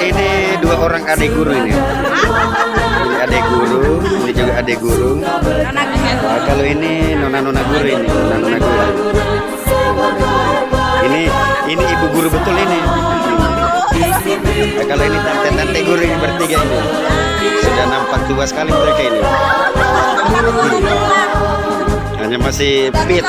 Ini dua orang adik guru ini. Ini adik guru, ini juga adik guru. Nah, kalau ini nona guru ini, nona guru. Ini ibu guru betul ini. Nah, kalau ini tante guru ini bertiga ini. Sudah nampak tua sekali mereka ini. Hanya masih fit.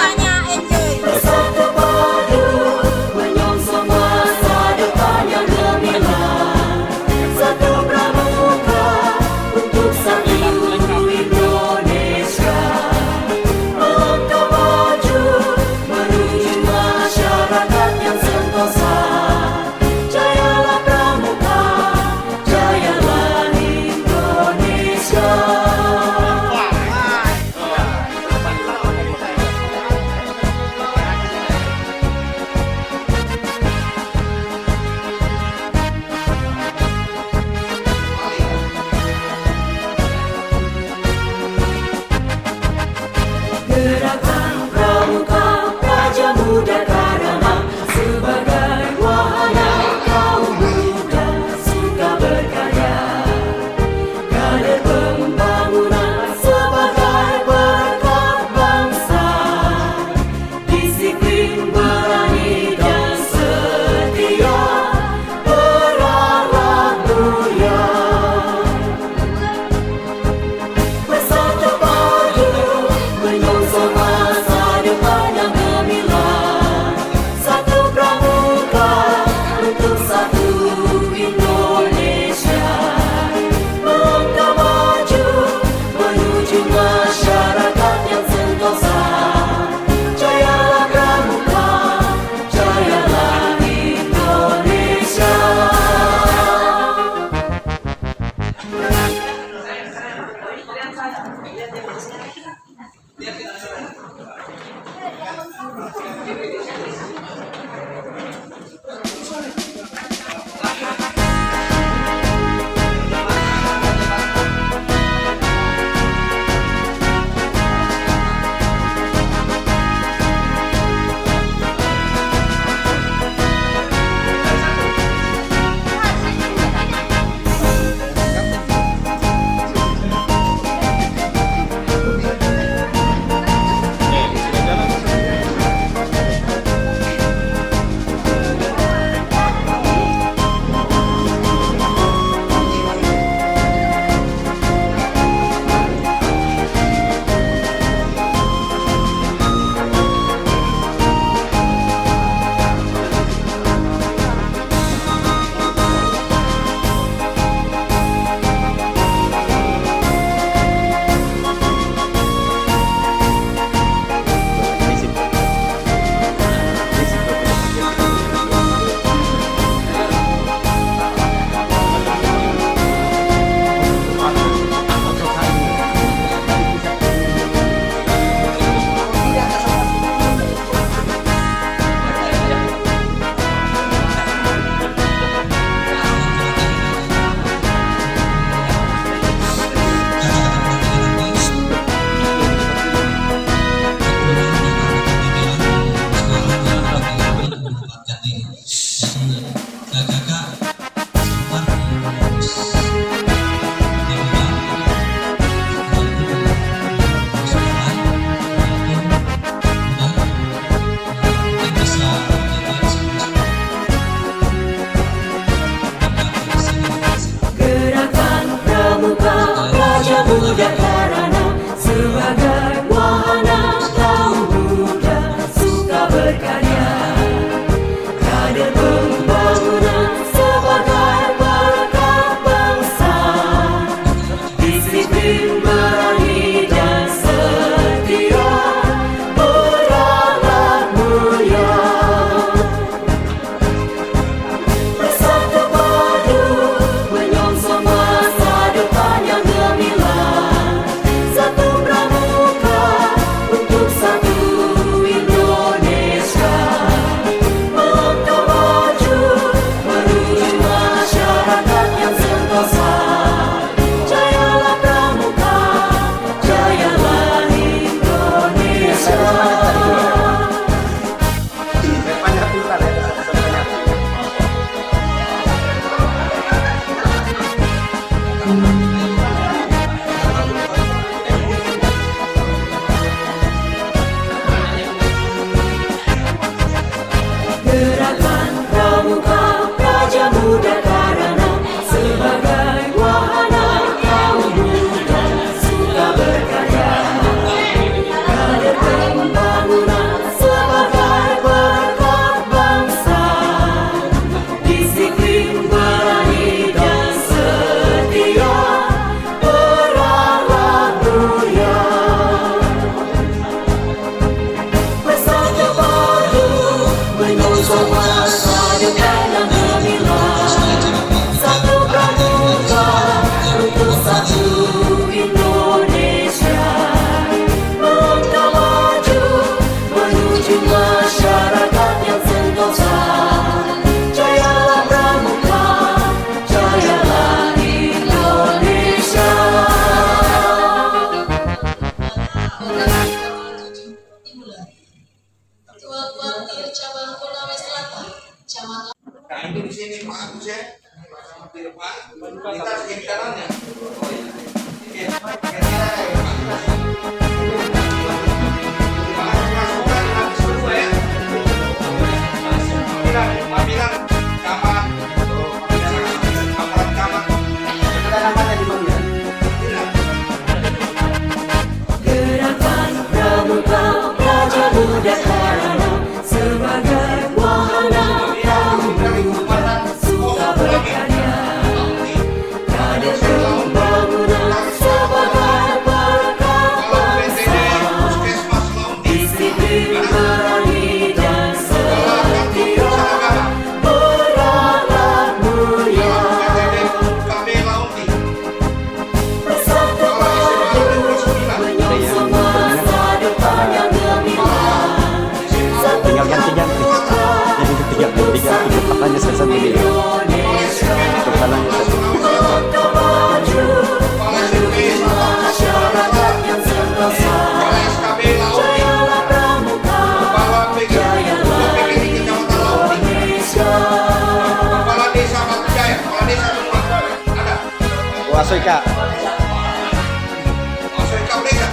Gerakan Pramuka Praja Muda Karana sebagai wahana kaum muda suka berkarya. Kader pembangunan sebagai berkat bangsa, disiplin berani dan setia, berakhlak mulia. Bersatu padu menyongsong masa depan yang gemilang. Satu pramuka untuk satu Indonesia. Melangkah maju menuju masyarakat yang sentosa. Jayalah pramuka, jayalah Indonesia. sini Pak Agus ya. Di depan. Kita kiri kanannya. Oh iya. Masukkan habis kedua ya. Panggilan kamar. Kamar. Ada namanya di panggilan. Gerakan Pramuka Raja Muda Karana sebagai wahana kaum muda suka berkarya. Kader pembangunan sebagai berkat bangsa. Disiplin, berani dan setia, berakhlak mulia. Bersatu padu menyongsong masa depan yang gemilang. Satu Tinggal ganti-ganti. Jadi diganti kepalanya sendiri. Indonesia Kepalanya sendiri. melangkah maju menuju masyarakat yang sentosa. Jayalah Pramuka, jayalah Indonesia. Kepala desa Batu Jaya, kepala desa semua ada. Wasoika. Masuk ke desa.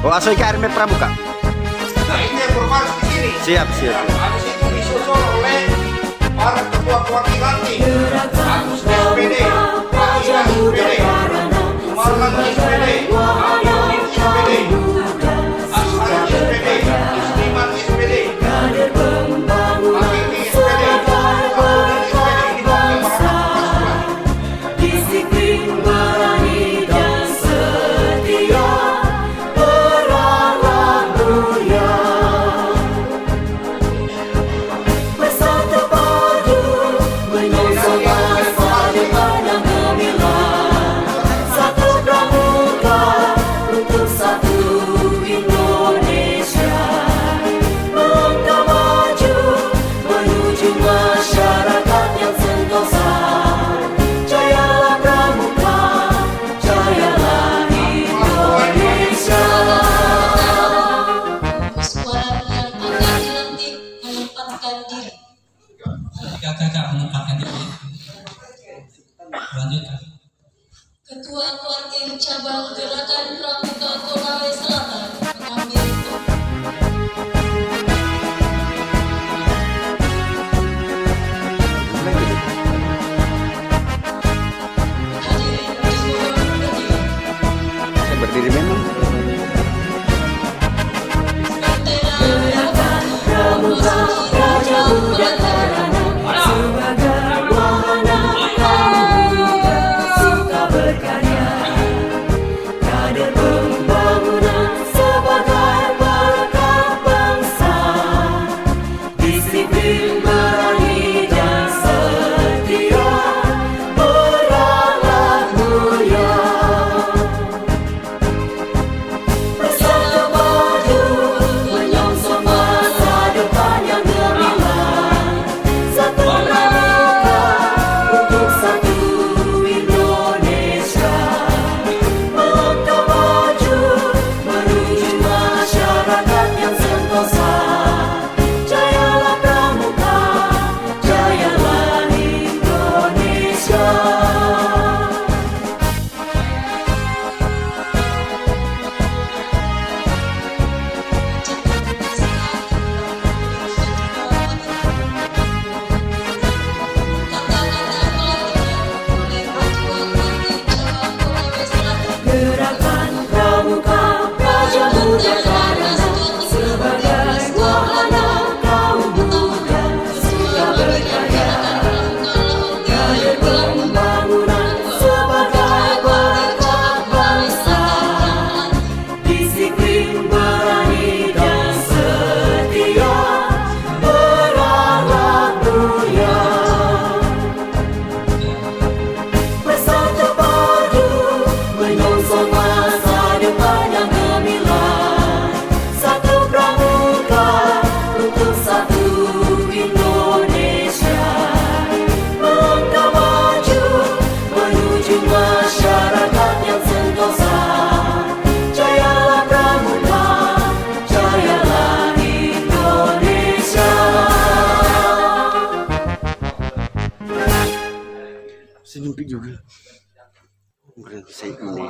Wasoika Arme Pramuka. Nah ini yang berbaris di sini. Siap. Habis itu disusul oleh para ketua perwakilan nih. Agus SPD, Pak Iwan SPD, Marlan SPD, Amin SPD, Aslan SPD, Isliman SPD, Kader pembangunan Hakimi SPD, sebagai berkat bangsa. Disiplin, berani dan setia, berakhlak mulia. Bersatu padu menyongsong masa depan yang gemilang. Satu Pramuka untuk satu Indonesia. Melangkah maju menuju masyarakat yang sentosa. Jayalah Pramuka, jayalah Indonesia. Suara yang akan dilantik menempatkan diri. Ketika kakak menempatkan diri, lanjutkan. Ketua Koartim Cabang Gerakan Pramuka Konawe Selatan mengambil topik. Hadirin dimohon berdiri. Saya berdiri memang. Gerakan Pramuka Raja Muda Karana sebagai wahana kaum muda suka berkarya. Kader pembangunan si ini.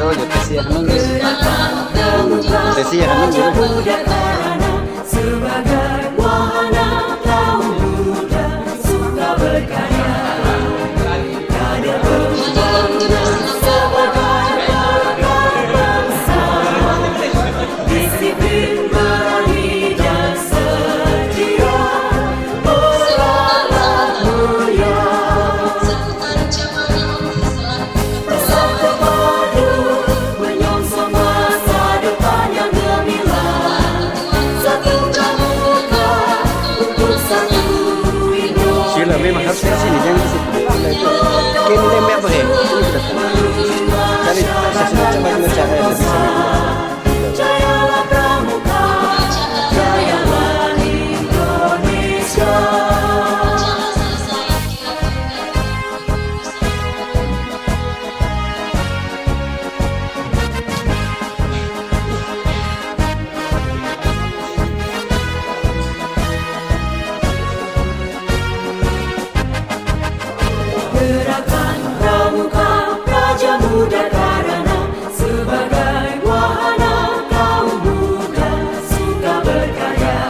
Oh, ya kasihan nunggu. Kasihan nunggu. Muda karana sebagai wahana kaum muda suka berkarya. Kader pembangunan sebagai bakal bangsa. Disiplin, berani dan setia. Beralah mulia. Bersatu padu menyongsong masa depan yang gemilang. Satu pramuka untuk satu Indonesia. Sheila memang harus ke sini, jangan di situ. Kini lembek apa ya? Kali saya sudah coba dua cara yang lebih sama. Jayalah pramuka, jayalah Indonesia. Gerakan pramuka Praja Muda Karana sebagai wahana kaum muda suka berkarya.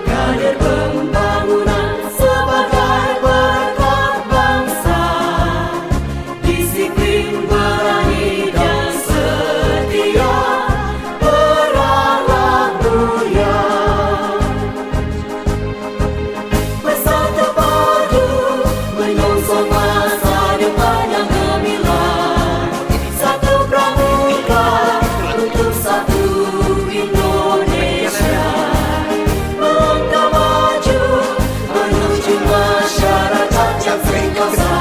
Kader pembangunan sebagai berkat bangsa. Disiplin, berani dan setia. Beralah mulia. Bersatu padu menyongsong masa depan yang gemilang. Satu pramuka untuk satu Indonesia. Melangkah maju menuju masyarakat yang sentosa.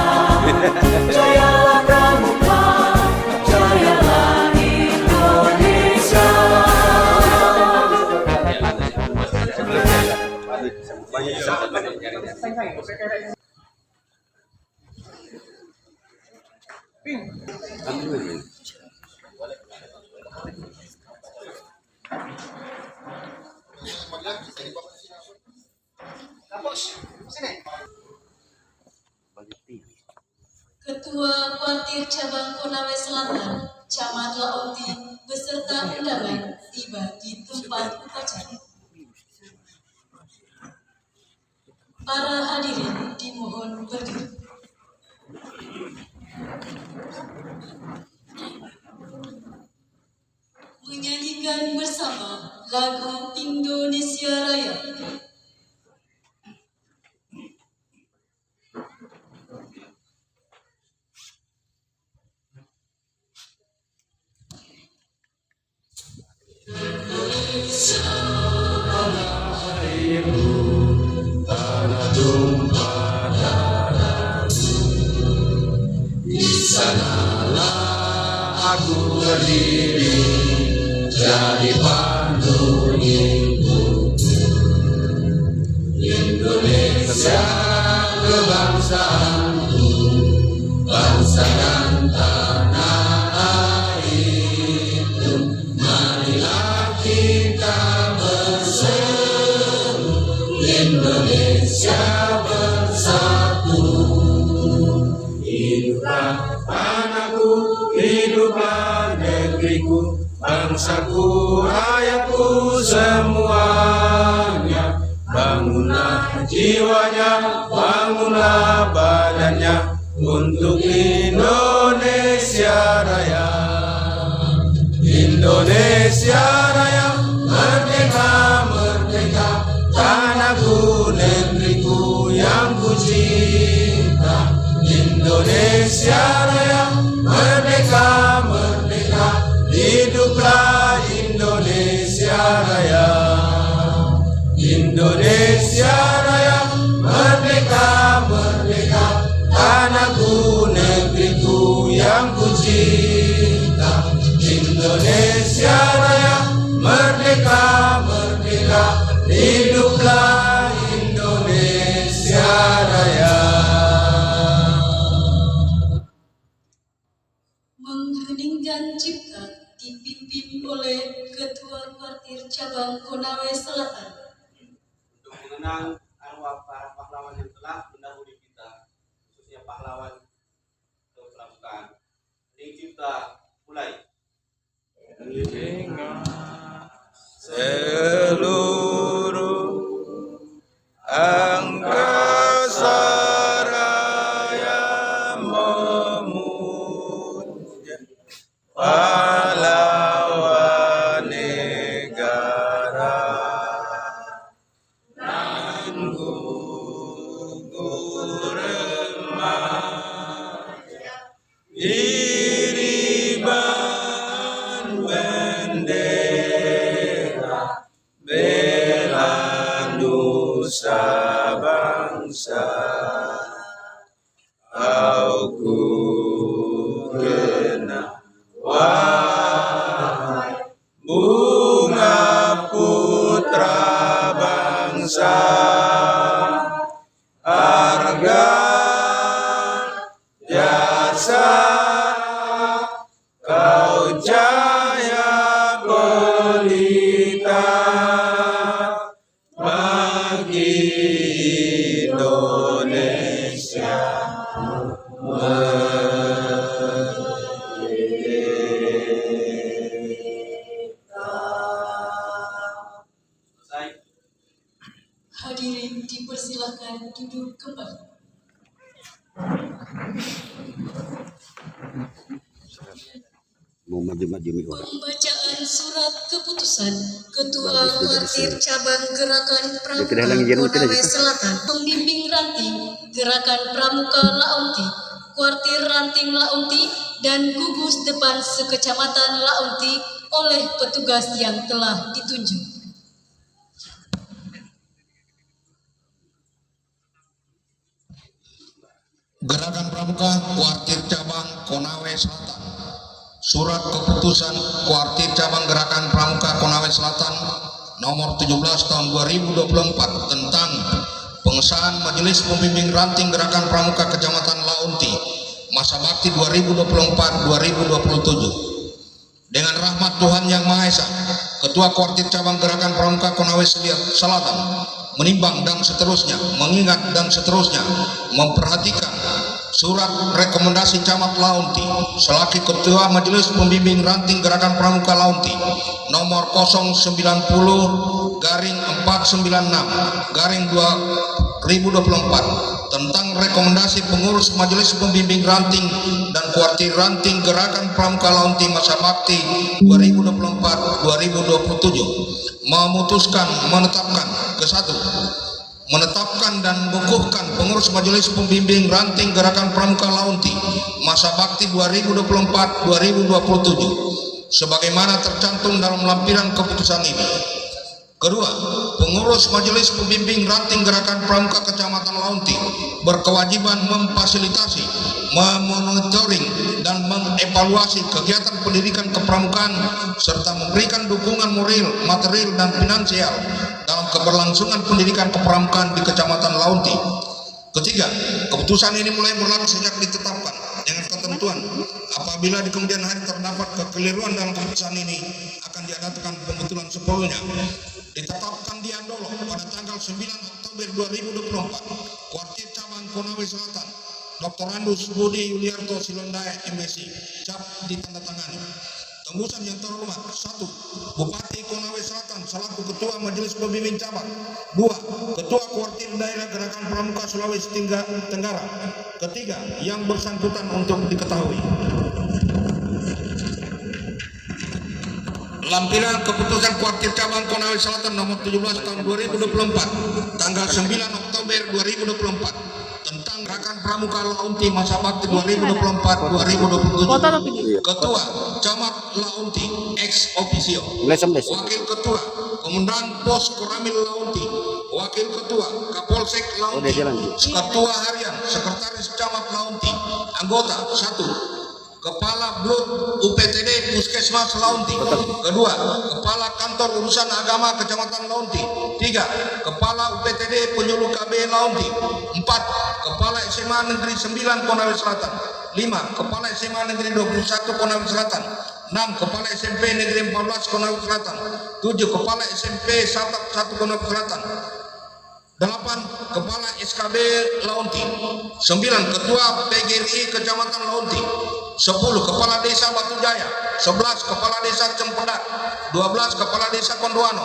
Jayalah pramuka, jayalah Indonesia. Ketua Kuartir Cabang Konawe Selatan, Camat Laoti, beserta undangan tiba di tempat upacara. Para hadirin dimohon berdiri. Menyanyikan bersama lagu Indonesia Raya. Aku berdiri jadi pandu Indonesia kebangsaanku, bangsa dan tanah airku. Marilah kita berseru, Indonesia bersatu. Hiduplah anakku, hiduplah negeriku, bangsaku, rakyatku semuanya. Bangunlah jiwanya, bangunlah badannya untuk Indonesia Raya. Indonesia Raya, merdeka, merdeka, tanahku, negeriku yang ku cinta. Indonesia Raya, merdeka, merdeka, hiduplah Indonesia Raya. Indonesia Raya, merdeka, merdeka, tanahku, negeriku yang ku cinta. Indonesia Raya, merdeka, merdeka, hiduplah Indonesia Raya. Mengheningkan cipta dipimpin oleh Ketua Kuartir Cabang Konawe Selatan. Untuk mengenang arwah para pahlawan yang telah mendahului kita, khususnya pahlawan kepramukaan. Hening cipta mulai. Seluruh angkasa raya memuja pahlawan negara dan gugur remaja diriban bendera bela nusa bangsa. Kau ku kenang wahai bunga putra bangsa, harga jasa kau jaya pelita bagi Indonesia Selesai. Hadirin dipersilakan duduk kembali. Mau maju-maju nih orang. Pembacaan surat keputusan Ketua Kuartir Cabang Gerakan Pramuka kedalang jenuh kita Konawe juga. Selatan, pembimbing ranting Gerakan Pramuka Laonti, Kuartir Ranting Laonti, dan gugus depan sekecamatan Laonti oleh petugas yang telah ditunjuk. Gerakan Pramuka Kuartir Cabang Konawe Selatan. Surat keputusan Kuartir Cabang Gerakan Pramuka Konawe Selatan nomor 17 tahun 2024 tentang pengesahan Majelis Pembimbing Ranting Gerakan Pramuka Kecamatan Laonti masa bakti 2024-2027. Dengan rahmat Tuhan Yang Maha Esa, Ketua Kuartir Cabang Gerakan Pramuka Konawe Selatan menimbang dan seterusnya, mengingat dan seterusnya, memperhatikan surat rekomendasi Camat Laonti selaku Ketua Majelis Pembimbing Ranting Gerakan Pramuka Laonti nomor 090-496-2024 tentang rekomendasi pengurus Majelis Pembimbing Ranting dan Kuartir Ranting Gerakan Pramuka Laonti masa bakti 2024-2027 memutuskan menetapkan ke-1 menetapkan dan mengukuhkan pengurus Majelis Pembimbing Ranting Gerakan Pramuka Laonti masa bakti 2024-2027 sebagaimana tercantum dalam lampiran keputusan ini. Kedua, pengurus Majelis Pembimbing Ranting Gerakan Pramuka Kecamatan Laonti berkewajiban memfasilitasi, memonitoring dan mengevaluasi kegiatan pendidikan kepramukaan serta memberikan dukungan moral, material dan finansial dalam keberlangsungan pendidikan kepramukaan di Kecamatan Laonti. Ketiga, keputusan ini mulai berlaku sejak ditetapkan dengan ketentuan apabila di kemudian hari terdapat kekeliruan dalam keputusan ini akan diadakan pembetulan sepenuhnya. Ditetapkan di Andolo pada tanggal 9 Oktober 2024, Kuartir Cabang Konawe Selatan, Dr. Andus Budi Yuliarto Silondaya MSI, cap ditandatangani. Tembusan yang terhormat: 1. Bupati Konawe Selatan selaku Ketua Majelis Pembimbing Cabang. 2. Ketua Kuartir Daerah Gerakan Pramuka Sulawesi Tenggara. Ketiga, yang bersangkutan untuk diketahui. Lampiran keputusan Kuartir Cabang Konawe Selatan nomor 17 tahun 2024 tanggal 9 Oktober 2024 tentang Gerakan Pramuka Laonti masa bakti 2024-2027. Ketua Camat Laonti ex officio. Wakil Ketua Komandan Pos Koramil Laonti. Wakil Ketua Kapolsek Laonti. Ketua Harian Sekretaris Camat Laonti. Anggota 1. Kepala Blud UPTD Puskesmas Launti. Kedua, Kepala Kantor Urusan Agama Kecamatan Launti. 3, Kepala UPTD Penyuluh KB Launti. 4, Kepala SMA Negeri 9 Konawe Selatan. 5, Kepala SMA Negeri 21 Konawe Selatan. 6, Kepala SMP Negeri 14 Konawe Selatan. 7, Kepala SMP 1 Konawe Selatan. 8, Kepala SKB Launti. 9, Ketua PGRI Kecamatan Launti. 10, Kepala Desa Batu Jaya. 11, Kepala Desa Cempedak. 12, Kepala Desa Kondono.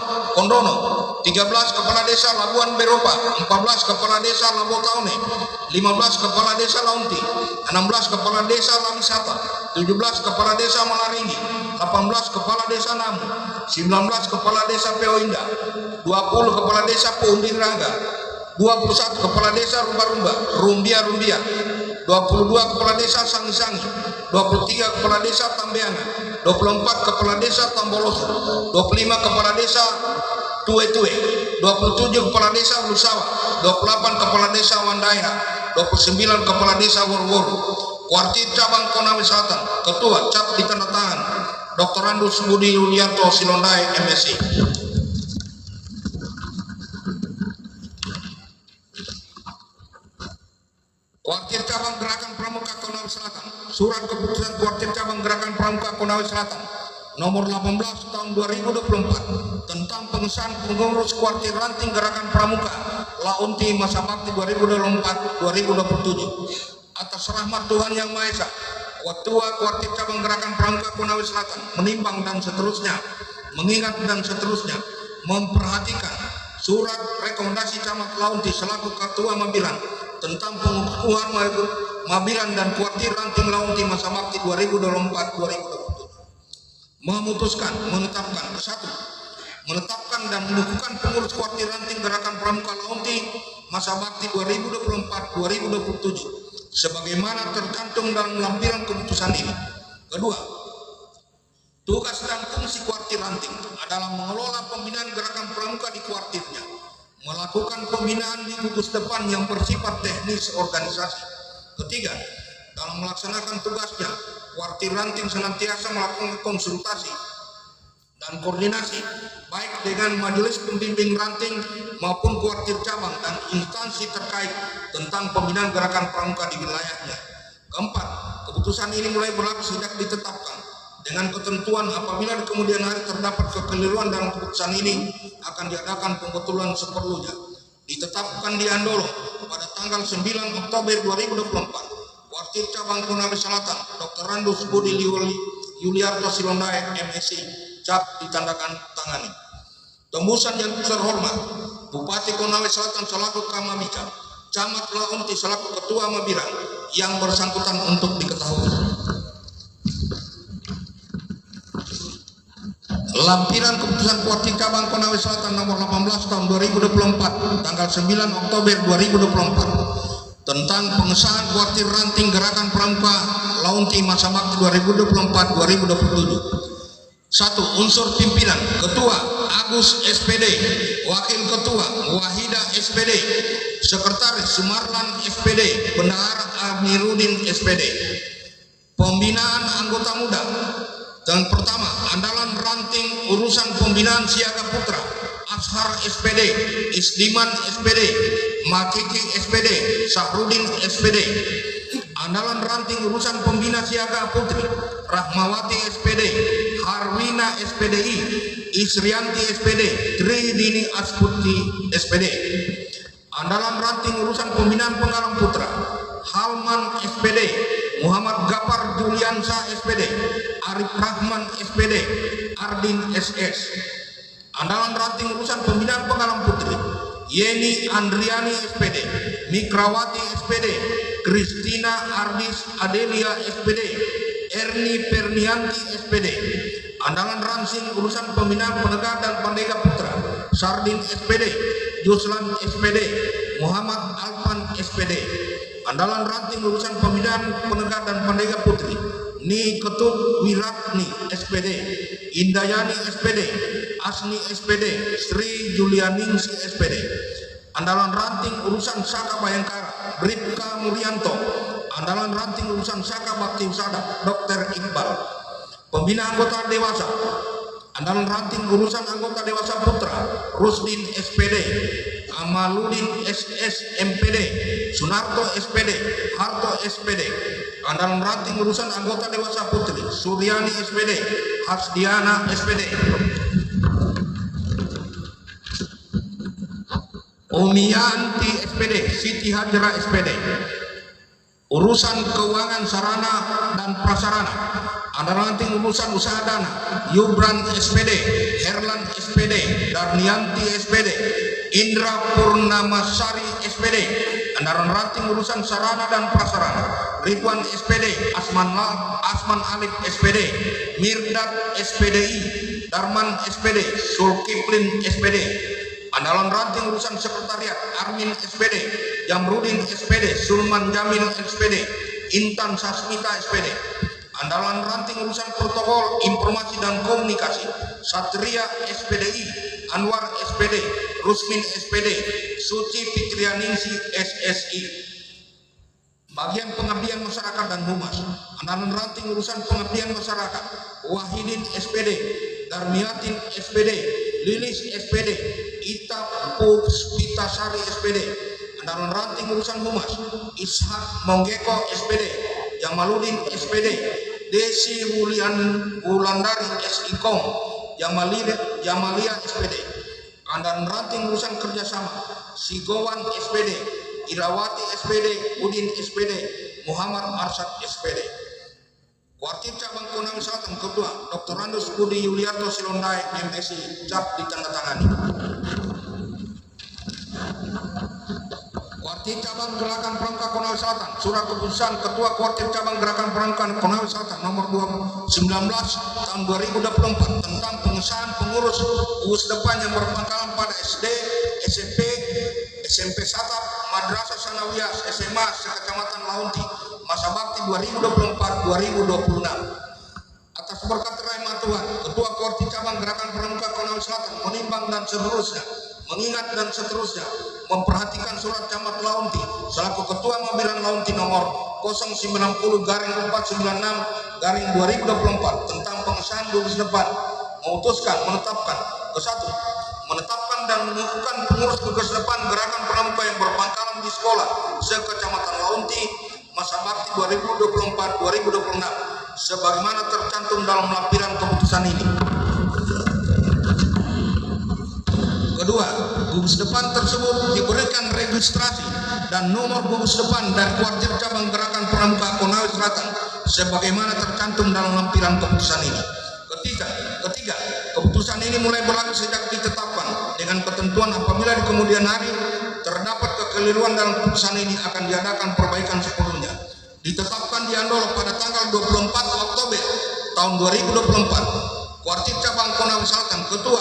13, Kepala Desa Labuan Beropa. 14, Kepala Desa Labotaune. 15, Kepala Desa Launti. 16, Kepala Desa Lamisata. 17, Kepala Desa Malaringi. 18, Kepala Desa Namu. 19, Kepala Desa Peo Indah. 20, Kepala Desa Puundin Raga. 21, Kepala Desa Rumbia. 22, Kepala Desa Sangi. 23, Kepala Desa Tambeana. 24, Kepala Desa Tamboloso. 25, Kepala Desa Tue. 27, Kepala Desa Lusawa. 28, Kepala Desa Wandaya. 29, Kepala Desa Worworu. Kuartir Cabang Konawe Selatan. Ketua cap ditandatangan Dr. Andus Budi Yulianto Silondai MSc. Kuartir Cabang Gerakan Pramuka Konawe Selatan. Surat keputusan Kuartir Cabang Gerakan Pramuka Konawe Selatan nomor 18 tahun 2024 tentang pengesahan pengurus Kuartir Ranting Gerakan Pramuka Launti masa bakti 2024-2027. Atas rahmat Tuhan Yang Maha Esa, Ketua Kuartir Cabang Gerakan Pramuka Konawe Selatan menimbang dan seterusnya, mengingat dan seterusnya, memperhatikan surat rekomendasi Camat Launti selaku Ketua Mabilan tentang pengukuhan Mabilan dan Kuartir Ranting Launti masa bakti 2024-2027. Memutuskan, menetapkan, menetapkan dan mendukukan pengurus Kuartir Ranting Gerakan Pramuka Launti masa bakti 2024-2027 sebagaimana tercantum dalam lampiran keputusan ini. Kedua, tugas dan fungsi Kuartir Ranting adalah mengelola pembinaan gerakan pramuka di kuartirnya, melakukan pembinaan di gugus depan yang bersifat teknis organisasi. Ketiga, dalam melaksanakan tugasnya, Kuartir Ranting senantiasa melakukan konsultasi dan koordinasi baik dengan majelis pembimbing ranting maupun kuartir cabang dan instansi terkait tentang pembinaan gerakan pramuka di wilayahnya. Keempat, keputusan ini mulai berlaku sejak ditetapkan dengan ketentuan apabila di kemudian hari terdapat kekeliruan dalam keputusan ini akan diadakan pembetulan seperlunya. Ditetapkan di Andolo pada tanggal 9 Oktober 2024, Kuartir Cabang Konawe Selatan Dr. Andus Budi Yulianto Silondai MSc cap ditandakan tangani. Tembusan yang terhormat Bupati Konawe Selatan selaku Kamabika, Camat Launti selaku Ketua Mabiran yang bersangkutan untuk diketahui. Lampiran keputusan Kuartir Cabang Konawe Selatan nomor 18 tahun 2024 tanggal 9 Oktober 2024 tentang pengesahan Kuartir Ranting Gerakan Pramuka Launti masa bakti 2024-2027. 1. Unsur pimpinan: Ketua Agus SPD, Wakil Ketua Wahida SPD, Sekretaris Sumarlan SPD, Bendahara Amiruddin SPD. Pembinaan anggota muda. Dan pertama, Andalan Ranting Urusan Pembinaan Siaga Putra, Ashar SPD, Isdiman SPD, Makiki SPD, Sahrudin SPD. Andalan Ranting Urusan Pembina Siaga Putri, Rahmawati SPD, Harwina SPDI, Isrianti SPD, Tridini Asputi SPD. Andalan Ranting Urusan Pembinaan Penggalang Putra, Halman SPD, Muhammad Gapar Juliansa SPD, Arif Rahman SPD, Ardin SS. Andalan Ranting Urusan Pembinaan Penggalang Putri, Yeni Andriani SPD, Mikrawati SPD, Kristina Ardis Adelia SPD, Erni Pernianti SPD. Andalan Ranting Urusan Pembinaan Penegak dan Pandega Putra, Sardin SPD, Juslan SPD, Muhammad Alpan SPD. Andalan Ranting Urusan Pembinaan Penegak dan Pandega Putri, Ni Ketut Wiratni SPD, Indayani SPD, Asni SPD, Sri Julianingsi SPD. Andalan Ranting Urusan Saka Bayangkara, Bribka Murianto, Andalan ranting lulusan Saka Bakti Usada Dr. Iqbal. Pembina anggota dewasa andalan ranting lulusan anggota dewasa putra Rusdin SPD, Amaludin SS MPD, Sunarto SPD, Harto SPD. Andalan ranting lulusan anggota dewasa putri Suryani SPD, Hasdiana SPD, Omiyanti SPD, Siti Hajra SPD. Urusan keuangan sarana dan prasarana andalan ranting urusan usaha dana Yubran SPD, Herlan SPD, Darnianti SPD, Indra Purnamasari SPD. Andalan ranting urusan sarana dan prasarana Ridwan SPD, Asman Alif SPD, Mirdad SPDI, Darman SPD, Sulkiplin SPD. Andalan ranting urusan sekretariat Armin SPD, Jamrudin SPD, Sulman Jamil SPD, Intan Sasmita SPD. Andalan ranting urusan protokol informasi dan komunikasi Satria SPDI, Anwar SPD, Rusmin SPD, Suci Fitrianingsi SSI. Bagian pengabdian masyarakat dan humas andalan ranting urusan pengabdian masyarakat Wahidin SPD, Darmiatin SPD, Lilis SPD, Ita Puspitasari SPD. Andalan ranting urusan humas Ishak Monggeko SPD, Jamaludin SPD, Desi Wulandari SIKOM, Jamalia SPD. Andalan ranting urusan kerjasama Sigowan SPD, Irawati SPD, Udin SPD, Muhammad Arsyad SPD. Kuartir cabang Konawe Selatan Ketua Dr. Randus Budi Yuliarto Silondai MSI cap ditandatangani. Kuartir cabang Gerakan Pramuka Konawe Selatan surat keputusan Ketua Kuartir cabang Gerakan Pramuka Konawe Selatan nomor 19 tahun 2024 tentang pengesahan pengurus gugus depan yang berpangkalan pada SD, SMP Satap, Madrasah Sanawiyah, SMA sekecamatan Launti, masa bakti 2024-2026. Atas berkat rahmat Tuhan, Ketua Kuartir cabang Gerakan Pramuka Konawe Selatan menimbang dan seterusnya, mengingat dan seterusnya, memperhatikan surat camat Launti selaku Ketua Mabilan Launti nomor 090-496-2024 tentang pengesahan gugus depan, memutuskan menetapkan menetapkan dan mengukuhkan pengurus gugus depan Gerakan Pramuka yang berpangkalan di sekolah sekecamatan Launti masa bakti 2024-2026 sebagaimana tercantum dalam lampiran keputusan ini. Kedua, gugus depan tersebut diberikan registrasi dan nomor gugus depan dari Kuartir cabang Gerakan Pramuka Konawe Selatan sebagaimana tercantum dalam lampiran keputusan ini. Ketiga, keputusan ini mulai berlaku sejak ditetapkan dengan ketentuan apabila di kemudian hari terdapat kekeliruan dalam keputusan ini akan diadakan perbaikan sepenuhnya. Ditetapkan di Andolo pada tanggal 24 Oktober tahun 2024. Kuartir cabang Konawe Selatan Ketua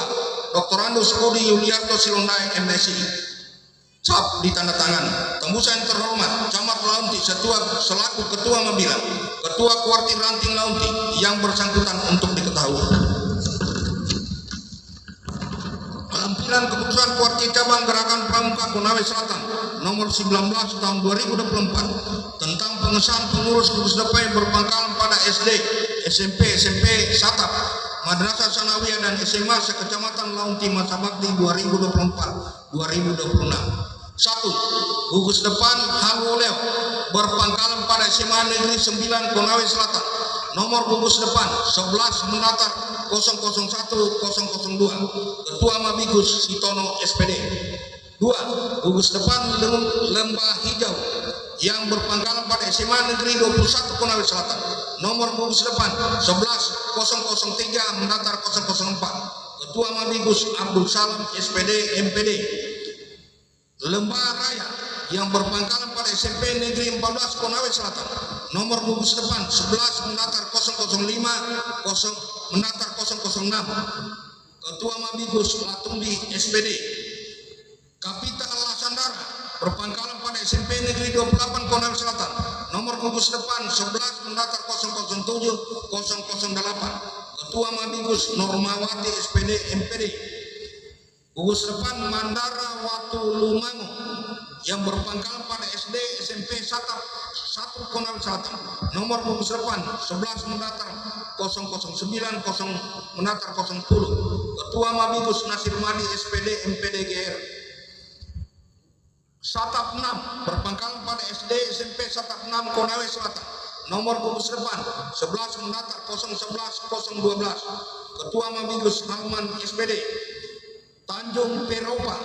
Dr. Randus Budi Yuliarto Silondai MSI cap ditandatangani. Tembusan yang terhormat Camat Launti selaku Ketua Mabilan, Ketua Kuartir Ranting Launti yang bersangkutan untuk diketahui. Lampiran keputusan Kuartir cabang Gerakan Pramuka Konawe Selatan nomor 19 tahun 2024 tentang pengesahan pengurus gugus depan yang berpangkalan pada SD, SMP Satap, Madrasah Sanawiyah dan SMA sekecamatan Launti masa bakti 2024-2026. 1. Gugus depan Halwoleo berpangkalan pada SMA Negeri 9 Konawe Selatan. Nomor gugus depan 11 Mendatar 001002. Ketua Mabigus Sitono SPD. 2. Gugus depan Lembah Hijau yang berpangkalan pada SMA Negeri 21 Konawe Selatan. Nomor gugus depan 11-003 Mendatar 004. Ketua Mabigus Abdul Salam SPD MPD. Lembah Raya yang berpangkalan pada SMP Negeri 14 Konawe Selatan. Nomor gugus depan 11 Mendatar 005 Mendatar 006. Ketua Mabigus Latumbi SPD. Kapita Lasandara berpangkalan pada SMP Negeri 28 Konawe Selatan. Nomor gugus depan 11 Mendatar 007 008. Ketua Mabigus Normawati SPD MPD. Gugus depan Mandara Watu Lumango yang berpangkalan pada SD SMP Satap 1 1 Konawe Selatan. Nomor gugus depan 11 mendatar 009 mendatar 010. Ketua Mabigus Nasir Madi SPD MPD GR. Satap 6 berpangkalan pada SD SMP Satap 6 Konawe Selatan. Nomor gugus depan 11 mendatar 011 012. Ketua Mabigus Halman SPD Tanjung Peropa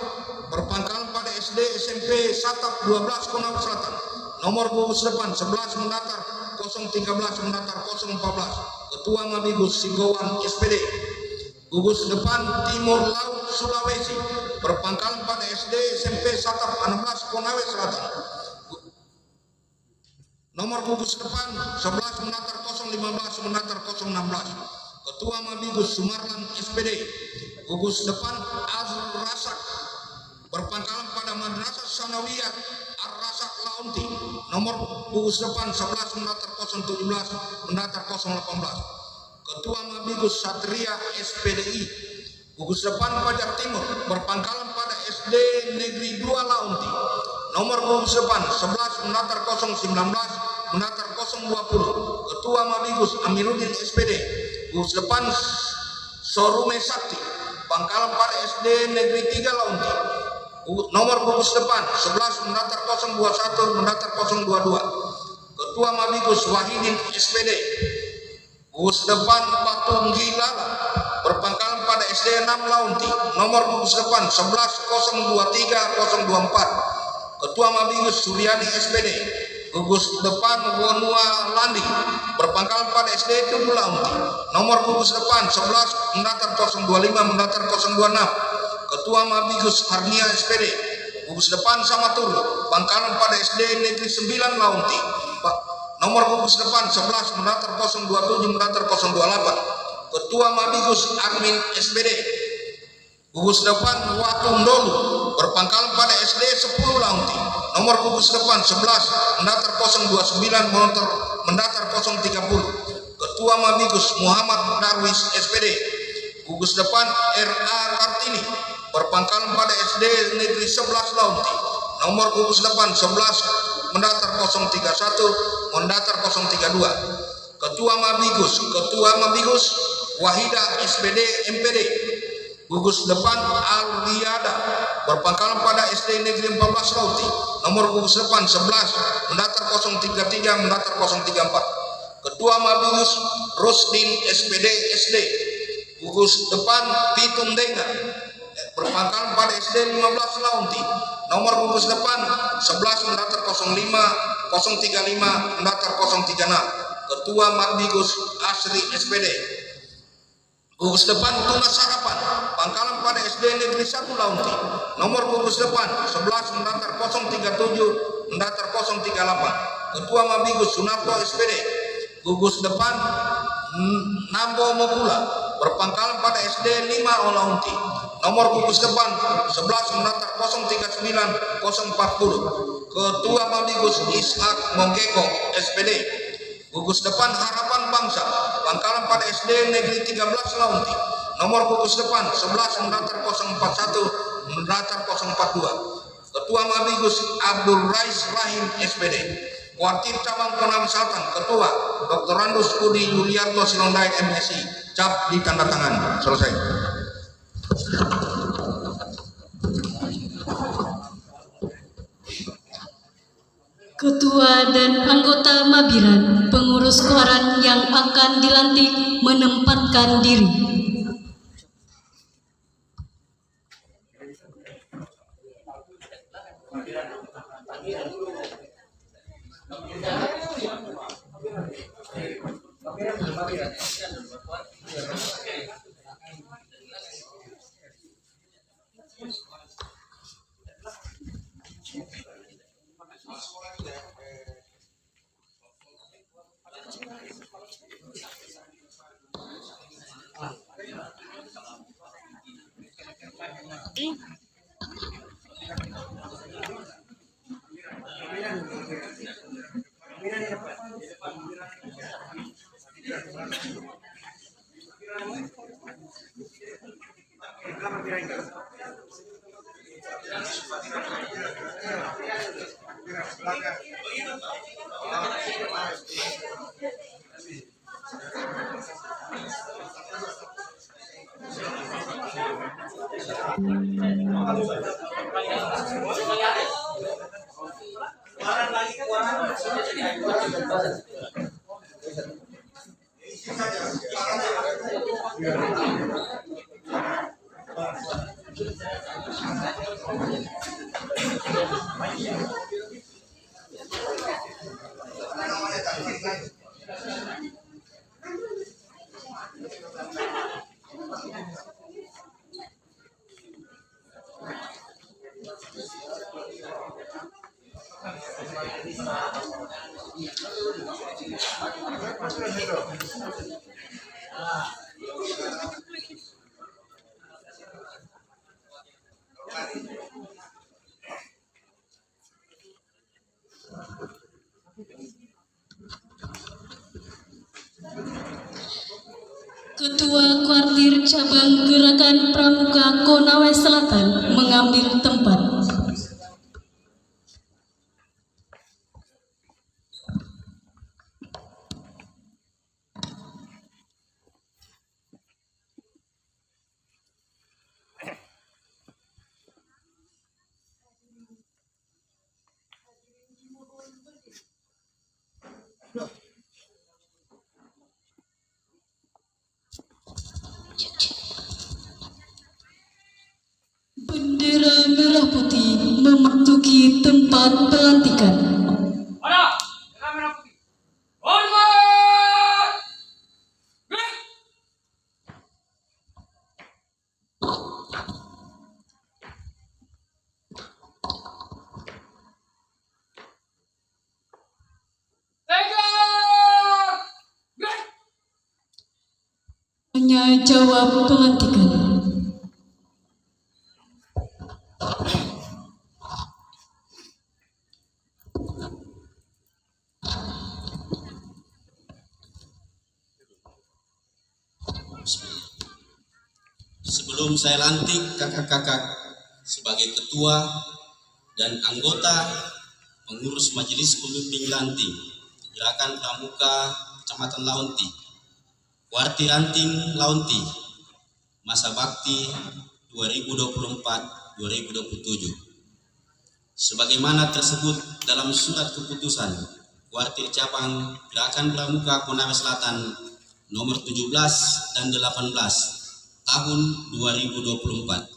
berpangkalan pada SD SMP Satap 12 Konawe Selatan. Nomor gugus depan 11 mendatar 013 mendatar 014. Ketua Mabigus Singgowan SPD. Gugus depan Timur Laut Sulawesi berpangkalan pada SD SMP Satap 16 Konawe Selatan. Nomor gugus depan 11 mendatar 015 mendatar 016. Ketua Mabigus Sumarlan SPD. Gugus depan Azrul Rasak berpangkalan pada Madrasah Sanawiyah Ar-Rasak Launti. Nomor gugus depan 11 mendatar 017 mendatar 018. Ketua Mabigus Satria SPDI. Gugus depan Fajar Timur berpangkalan pada SD Negeri 2 Launti. Nomor gugus depan 11 mendatar 019 mendatar 020. Ketua Mabigus Amiruddin SPD. Gugus depan Sorume Sakti pangkalan pada SD Negeri 3 Launti. Nomor gugus depan 11 mendatar 021 mendatar 022. Ketua Mabigus Wahidin SPD. Gugus depan Patung Gilala berpangkalan pada SD 6 Launti. Nomor gugus depan 11 023 024. Ketua Mabigus Suryani SPD. Gugus depan Wonua Landi berpangkalan pada SD 7 Launti. Nomor gugus depan 11 mendatar 025 mendatar 026. Ketua Mabigus Harnia SPD. Gugus depan Samaturu pangkalan pada SD Negeri 9 Launti. Nomor gugus depan 11 mendatar 027 mendatar 028. Ketua Mabigus Admin SPD. Gugus depan Watundolu berpangkalan pada SD 10 Launti. Nomor gugus depan 11 mendatar 029 mendatar 030. Ketua Mabigus Muhammad Darwis SPD. Gugus depan RA Kartini berpangkalan pada SD Negeri 11 Launti. Nomor gugus depan 11 mendatar 031 mendatar 032. Ketua Mabigus Wahida SPD MPD. Gugus depan Al-Riyada berpangkalan pada SD Negeri 14 Launti. Nomor gugus depan 11 mendatar 033 mendatar 034. Ketua Mabigus Rusdin SPD SD. Gugus depan Pitung Denga berpangkalan pada SD 15 Launti. Nomor gugus depan 11 mendatar 05 035 mendatar 036. Ketua Mabigus Asri SPD. Gugus depan Tunas Harapan pangkalan pada SD Negeri 1 Launti. Nomor gugus depan 11 mendatar 037 mendatar 038. Ketua Mabigus Sunarto SPD. Gugus depan Nambo Mokula berpangkalan pada SD 5 Launti. Nomor gugus depan 11 mendatar 039 040. Ketua Mabigus Ishak Monggeko SPD. Gugus depan Harapan Bangsa pangkalan pada SD Negeri 13 Launti. Nomor gugus depan 11 mendatar 041 mendatar 042. Ketua Mabigus Abdul Rais Rahim SPD. Kuartir Cabang Konawe Selatan Ketua Dr. Randus Budi Yuliarto Silondai MSI. Cap ditanda tangan. Selesai. Ketua dan anggota Mabiran, pengurus koran yang akan dilantik menempatkan diri. Belakang. Ketua Kuartir Cabang Gerakan Pramuka Konawe Selatan mengambil tempat. Bendera merah putih memasuki tempat pelantikan. Hanya jawab pelantikan. Sebelum saya lantik kakak-kakak sebagai ketua dan anggota pengurus Majelis Pembimbing Ranting Gerakan Pramuka Kecamatan Laonti, Kuartir Ranting Laonti, masa bakti 2024-2027. Sebagaimana tersebut dalam surat keputusan Kuartir Cabang Gerakan Pramuka Konawe Selatan nomor 17 dan 18 tahun 2024.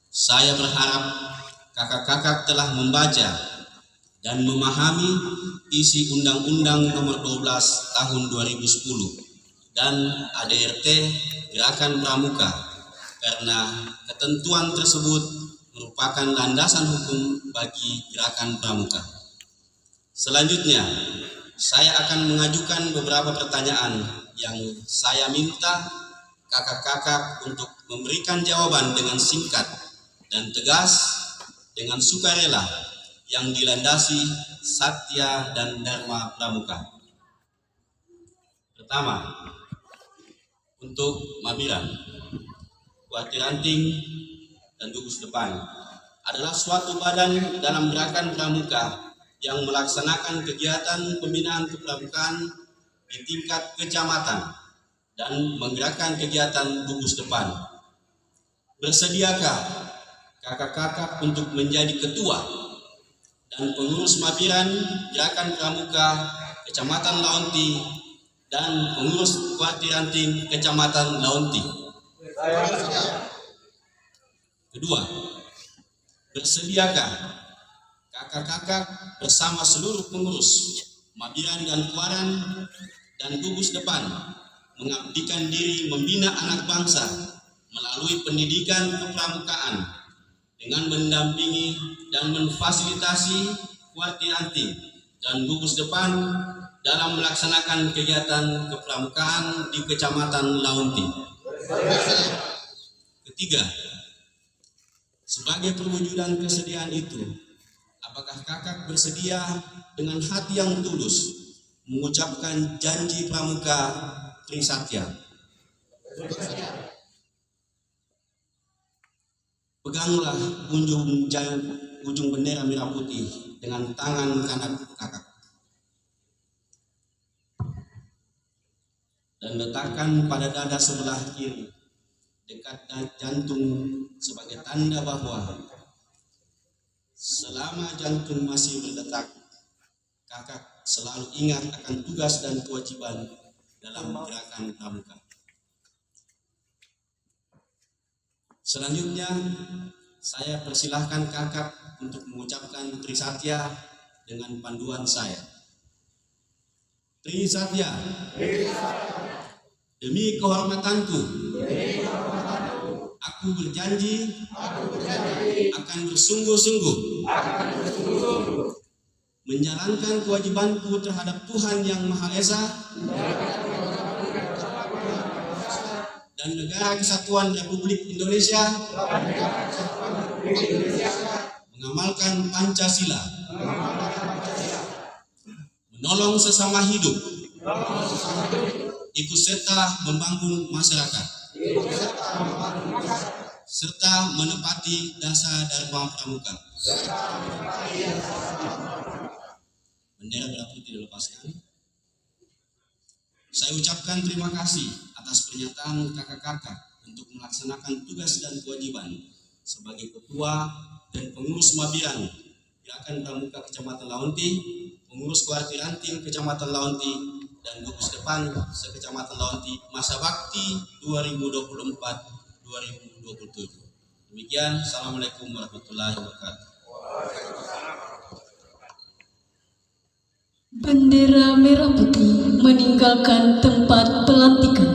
Saya berharap kakak-kakak telah membaca dan memahami isi Undang-Undang nomor 12 tahun 2010 dan ADRT Gerakan Pramuka, karena ketentuan tersebut merupakan landasan hukum bagi Gerakan Pramuka. Selanjutnya, saya akan mengajukan beberapa pertanyaan yang saya minta kakak-kakak untuk memberikan jawaban dengan singkat dan tegas dengan sukarela yang dilandasi satya dan dharma pramuka. Pertama, untuk Mabiran, Kuartir Ranting dan Gugus Depan adalah suatu badan dalam gerakan pramuka yang melaksanakan kegiatan pembinaan kepramukaan di tingkat kecamatan dan menggerakkan kegiatan gugus depan. Bersediakah kakak-kakak untuk menjadi ketua dan pengurus Mabiran Gerakan Pramuka Kecamatan Laonti dan pengurus Kuartir Ranting Kecamatan Laonti? Kedua, bersediakah kakak-kakak bersama seluruh pengurus Mabiran dan Kuaran dan gugus depan mengabdikan diri membina anak bangsa melalui pendidikan kepramukaan dengan mendampingi dan memfasilitasi Kuartir Ranting dan gugus depan dalam melaksanakan kegiatan kepramukaan di Kecamatan Laonti? Ketiga, sebagai perwujudan kesediaan itu, apakah kakak bersedia dengan hati yang tulus mengucapkan janji pramuka Trisatya? Peganglah ujung bendera merah putih dengan tangan kanan kakak dan letakkan pada dada sebelah kiri dekat jantung sebagai tanda bahwa selama jantung masih berdetak, kakak selalu ingat akan tugas dan kewajiban dalam gerakan pramuka. Selanjutnya, saya persilahkan kakak untuk mengucapkan Trisatya dengan panduan saya. Trisatya. Demi kehormatanku, aku berjanji akan bersungguh-sungguh menjalankan kewajibanku terhadap Tuhan Yang Maha Esa dan Negara Kesatuan Republik Indonesia, mengamalkan Pancasila, menolong sesama hidup, ikut serta membangun masyarakat, serta menepati dasar Dharma Pramuka. Bendera merah putih dilepaskan. Saya ucapkan terima kasih atas pernyataan kakak-kakak untuk melaksanakan tugas dan kewajiban sebagai ketua dan pengurus Mabiran Gerakan Pramuka Kecamatan Laonti, pengurus Kuartir Ranting Kecamatan Laonti, dan gugus depan sekecamatan Laonti masa bakti 2024-2027. Demikian, Assalamualaikum warahmatullahi wabarakatuh. Bendera merah putih meninggalkan tempat pelantikan.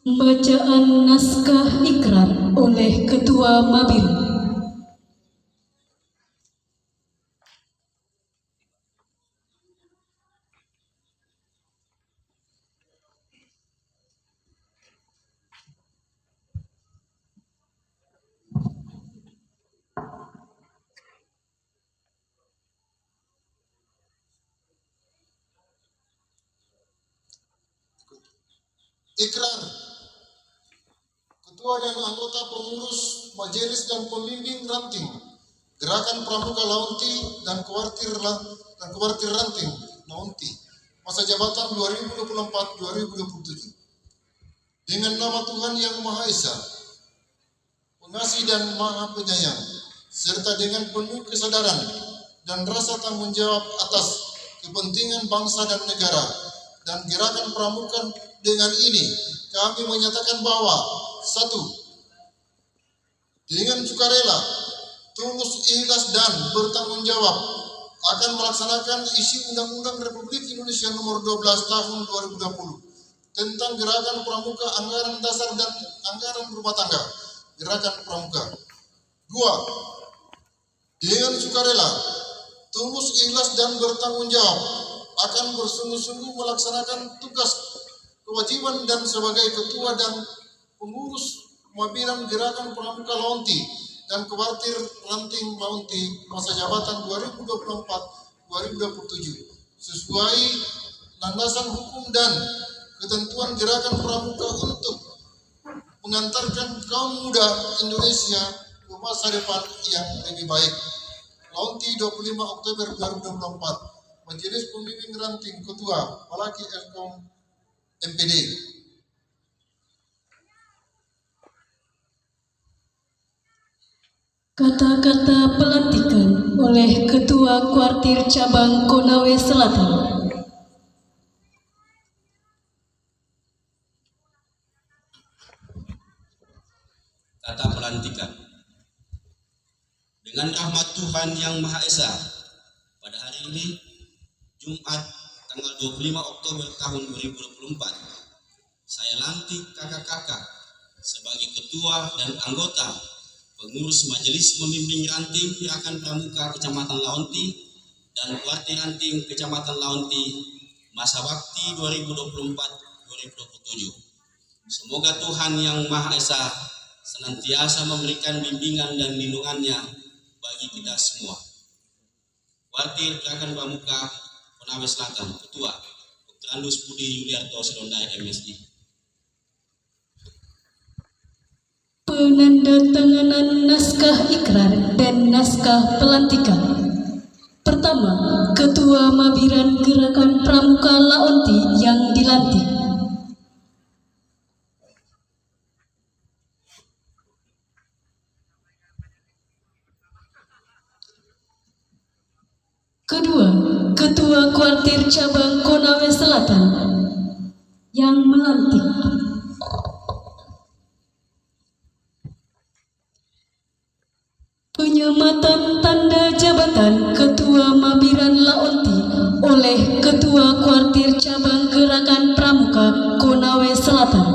Pembacaan naskah ikrar oleh Ketua Mabiran. Ikrar. Ketua dan anggota pengurus Majelis dan Pembimbing Ranting Gerakan Pramuka Laonti dan Kuartir Ranting Laonti masa jabatan 2024-2027. Dengan nama Tuhan Yang Maha Esa, Pengasih dan Maha Penyayang, serta dengan penuh kesadaran dan rasa tanggung jawab atas kepentingan bangsa dan negara dan gerakan pramuka, dengan ini kami menyatakan bahwa 1. Dengan sukarela, tulus, ikhlas, dan bertanggung jawab akan melaksanakan isi Undang-Undang Republik Indonesia Nomor 12 Tahun 2020 tentang Gerakan Pramuka, Anggaran Dasar dan Anggaran Rumah Tangga Gerakan Pramuka. 2. Dengan sukarela, tulus, ikhlas, dan bertanggung jawab akan bersungguh-sungguh melaksanakan tugas, kewajiban dan sebagai ketua dan pengurus Mabiran Gerakan Pramuka Laonti dan Kuartir Ranting Laonti masa jabatan 2024-2027 sesuai landasan hukum dan ketentuan Gerakan Pramuka untuk mengantarkan kaum muda Indonesia ke masa depan yang lebih baik. Laonti 25 Oktober 2024. Majelis Pembimbing Ranting Ketua Palaki Elkom MPD. Kata-kata pelantikan oleh Ketua Kuartir Cabang Konawe Selatan. Kata pelantikan. Dengan rahmat Tuhan Yang Maha Esa, pada hari ini Jumat tanggal 25 Oktober tahun 2024, saya lantik kakak-kakak sebagai ketua dan anggota pengurus Majelis Pembimbing Ranting Gerakan Pramuka Kecamatan Laonti dan Kuartir Ranting Kecamatan Laonti masa bakti 2024-2027. Semoga Tuhan Yang Maha Esa senantiasa memberikan bimbingan dan lindungannya bagi kita semua. Kuartir Gerakan Pramuka Konawe Selatan, Ketua Dr. Andus Budi Yuliarto Selondai MSI. Penandatanganan naskah ikrar dan naskah pelantikan. Pertama, Ketua Mabiran Gerakan Pramuka Laonti yang dilantik. Kedua, Ketua Kuartir Cabang Konawe Selatan yang melantik. Penyematan tanda jabatan Ketua Mabiran Laonti oleh Ketua Kuartir Cabang Gerakan Pramuka Konawe Selatan.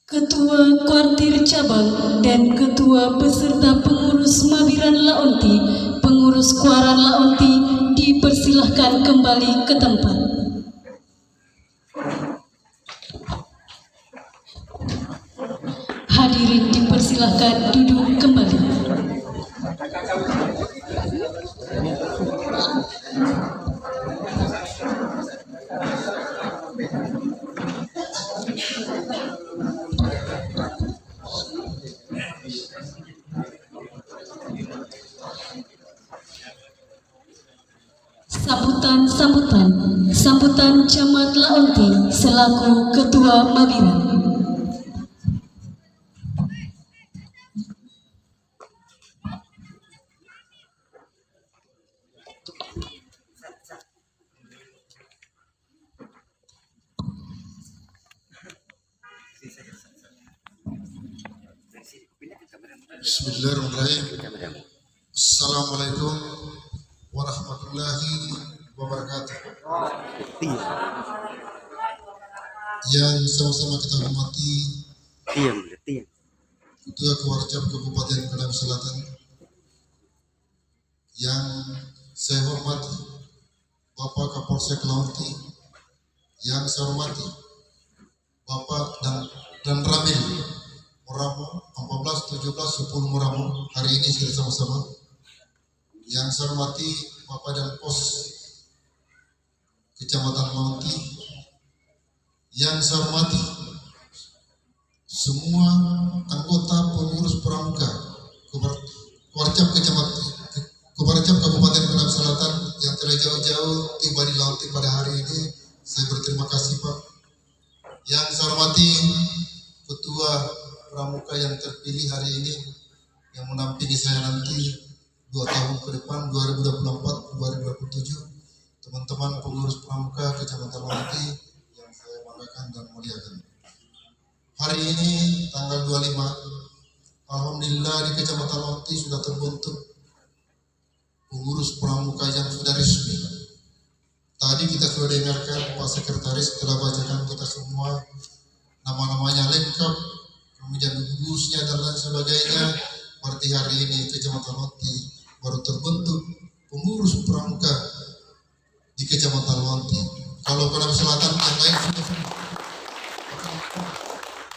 Ketua Kuartir Cabang dan Ketua Beserta Pengurus Mabiran Laonti, Pengurus Kuaran Laonti dipersilahkan kembali ke tempat. Hadirin dipersilahkan duduk kembali. Sambutan Camat Laonti selaku Ketua Mabiran. Bismillahirrahmanirrahim. Assalamualaikum warahmatullahi wabarakatuh. Yang sama-sama kita hormati Ketua Kewarcap Kabupaten Konawe Selatan, yang saya hormati Bapak Kapolsek Laonti, yang saya hormati Bapak dan Ramil Muramo 14, 17, 10 Muramo, hari ini kita sama-sama. Yang saya hormati Bapak dan Pos Kecamatan Laonti, yang saya hormati semua anggota pengurus pramuka Kuarcap Kabupaten Konawe Selatan yang telah jauh-jauh tiba di Laonti pada hari ini. Saya berterima kasih Pak. Yang saya hormati Ketua Pramuka yang terpilih hari ini, yang mendampingi saya nanti 2 tahun ke depan 2024-2027, teman-teman pengurus pramuka Kecamatan Laonti yang saya banggakan dan muliakan. Hari ini tanggal 25, alhamdulillah di Kecamatan Laonti sudah terbentuk pengurus pramuka yang sudah resmi. Tadi kita sudah dengarkan Pak Sekretaris telah bacakan kita semua nama-namanya lengkap, kemudian gugusnya dan lain sebagainya. Berarti hari ini Kecamatan Laonti baru terbentuk pengurus pramuka di Kecamatan Laonti. Kalau Konawe Selatan yang lain sudah.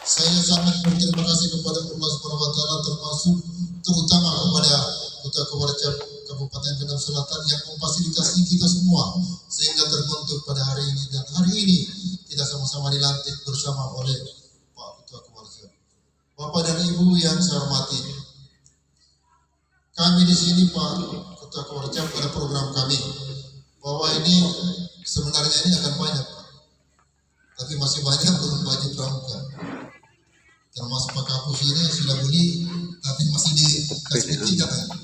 Saya sangat berterima kasih kepada Allah Subhanahu wa taala, termasuk terutama kepada Ketua Kewarcap Kabupaten Konawe Selatan yang memfasilitasi kita semua sehingga terbentuk pada hari ini, dan hari ini kita sama-sama dilantik bersama oleh Pak Ketua Kewarcap. Bapak dan Ibu yang saya hormati, kami di sini Pak Ketua Kewarcap pada program kami bahwa ini sebenarnya ini akan banyak Pak. tapi masih banyak belum baju pramuka. Termasuk Pak Kapus ini sudah beli, tapi masih dikasih kecil katanya.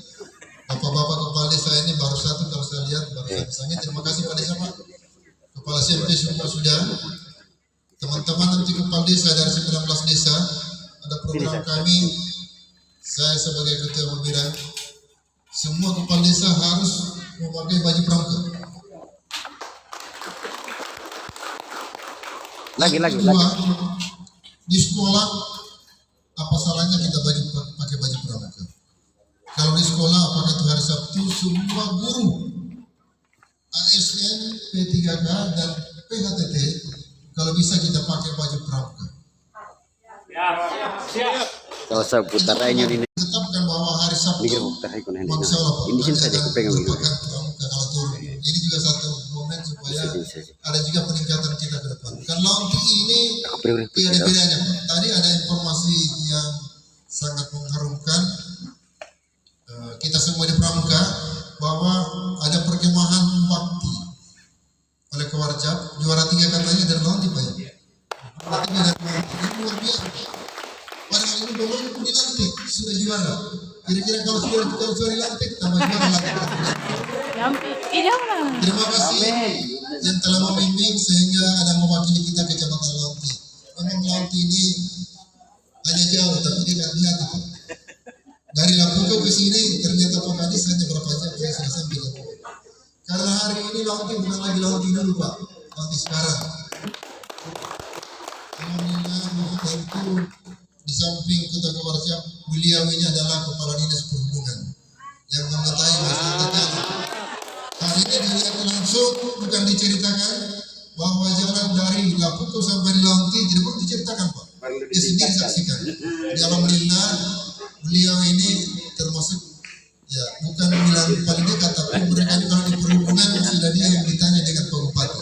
Bapak-bapak kepala desa ini baru satu kalau saya lihat, baru misalnya. Terima kasih Pak Desa Pak. Kepala SMP semua sudah. Teman-teman nanti kepala desa dari 19 desa, ada program kami. Saya sebagai ketua pembinaan, semua kepala desa harus memakai baju pramuka. Lagi. Di sekolah, apa salahnya kita pakai baju pramuka? Kalau di sekolah, apakah itu hari Sabtu, semua guru ASN, P3K, dan PHTT, kalau bisa kita pakai baju pramuka. Kalau saya putar aja ini. Tetapkan bahwa hari Sabtu, Masya Allah, ini saja aku pengen merupakan pramuka kalau turun. Ini juga satu momen supaya ada juga peningkatan kita ke depan. Kan launti ini tidak ada bedanya Pak. Tadi ada informasi yang sangat mengharumkan. Kita semua di pramuka bahwa ada perkemahan bakti oleh Kewarjab, juara 3 katanya dari launti Pak. Tapi dengan ini luar biasa. Padahal ini belum dilantik, sudah juara. Kira-kira kalau sudah dilantik, tambah juara lagi. Terima kasih yang telah membimbing sehingga ada mewakili kita Kecamatan Launti. Memang Launti ini hanya jauh, tapi dia nggak lihat itu. Dari Lampung ke sini ternyata Pak Kadis hanya berapa jam saya sudah sampai Lampung. Karena hari ini Launti bukan lagi Launti dulu Pak, Launti sekarang. Alhamdulillah tentu di samping Ketua Kewarjab, beliau ini adalah Kepala Dinas Perhubungan yang mengetahui masalah jalan. Hari ini dilihat langsung, bukan diceritakan bahwa jalan dari Lapuko sampai di Launti tidak perlu diceritakan Pak. Dia sendiri saksikan. Di Alhamdulillah beliau ini termasuk ya bukan bilang paling dekat, tapi mereka ini kalau di perhubungan sudah dia yang ditanya dengan Pak Bupati.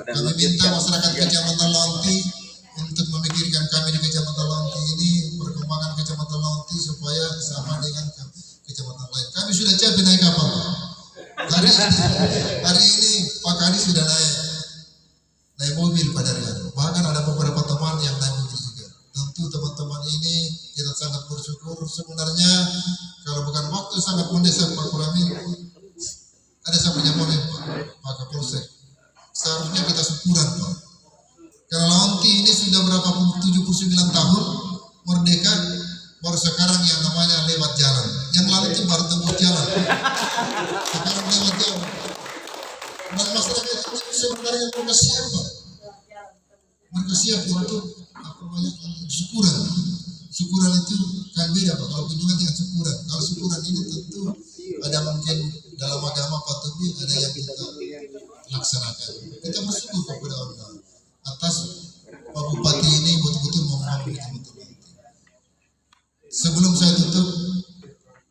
Kami minta masyarakat Kecamatan Launti untuk memikirkan kami di Kecamatan Launti ini, perkembangan Kecamatan Launti supaya sama dengan kecamatan lain. Kami sudah capek naik kapal Pak. Hari ini Pak Kadis sudah naik mobil pada hari itu. Bahkan ada beberapa teman yang naik mobil juga. Tentu teman-teman ini kita sangat bersyukur. Sebenarnya kalau bukan waktu sangat mendesak Pak Kuramil, ada saya punya mobil Pak Kapolsek. Seharusnya kita syukuran Pak. Karena Launti ini sudah berapa 79 tahun merdeka, baru sekarang yang namanya lewat jalan. Yang lalu itu baru tembus jalan. Sekarang lewat jalan. Dan masyarakat itu sebenarnya mereka siap Pak. Mereka siap untuk syukuran. Syukuran itu kan beda Pak. Kalau kunjungan dengan syukuran. Kalau syukuran ini tentu ada mungkin dalam agama Pak Tubi ada yang kita laksanakan. Kita bersyukur kepada Allah atas Pak Bupati ini betul-betul memahami teman-teman. Sebelum saya tutup,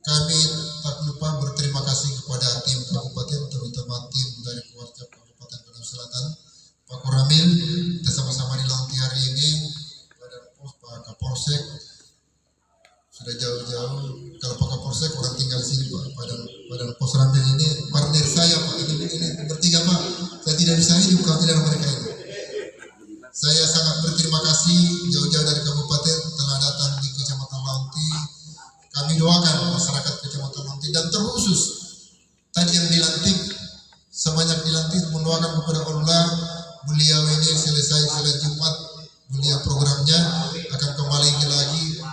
kami tak lupa berterima kasih kepada tim Kabupaten, terutama tim dari Kewarjab Kabupaten Padang Selatan, Pak Kuramil, kita sama-sama di Launti hari ini, Badan Pos, Pak Kapolsek, sudah jauh-jauh. Kalau Pak Kapolsek orang tinggal di sini Pak, Badan Pos Rambil ini partner saya Pak, ini bertiga Pak. Saya tidak bisa hidup kalau tidak ada mereka ini. Saya sangat berterima kasih jauh-jauh dari kabupaten telah datang di Kecamatan Launti. Kami doakan masyarakat Kecamatan Launti dan terkhusus tadi yang dilantik, sebanyak dilantik mendoakan kepada Allah beliau ini selesai Jumat, beliau programnya akan kembali lagi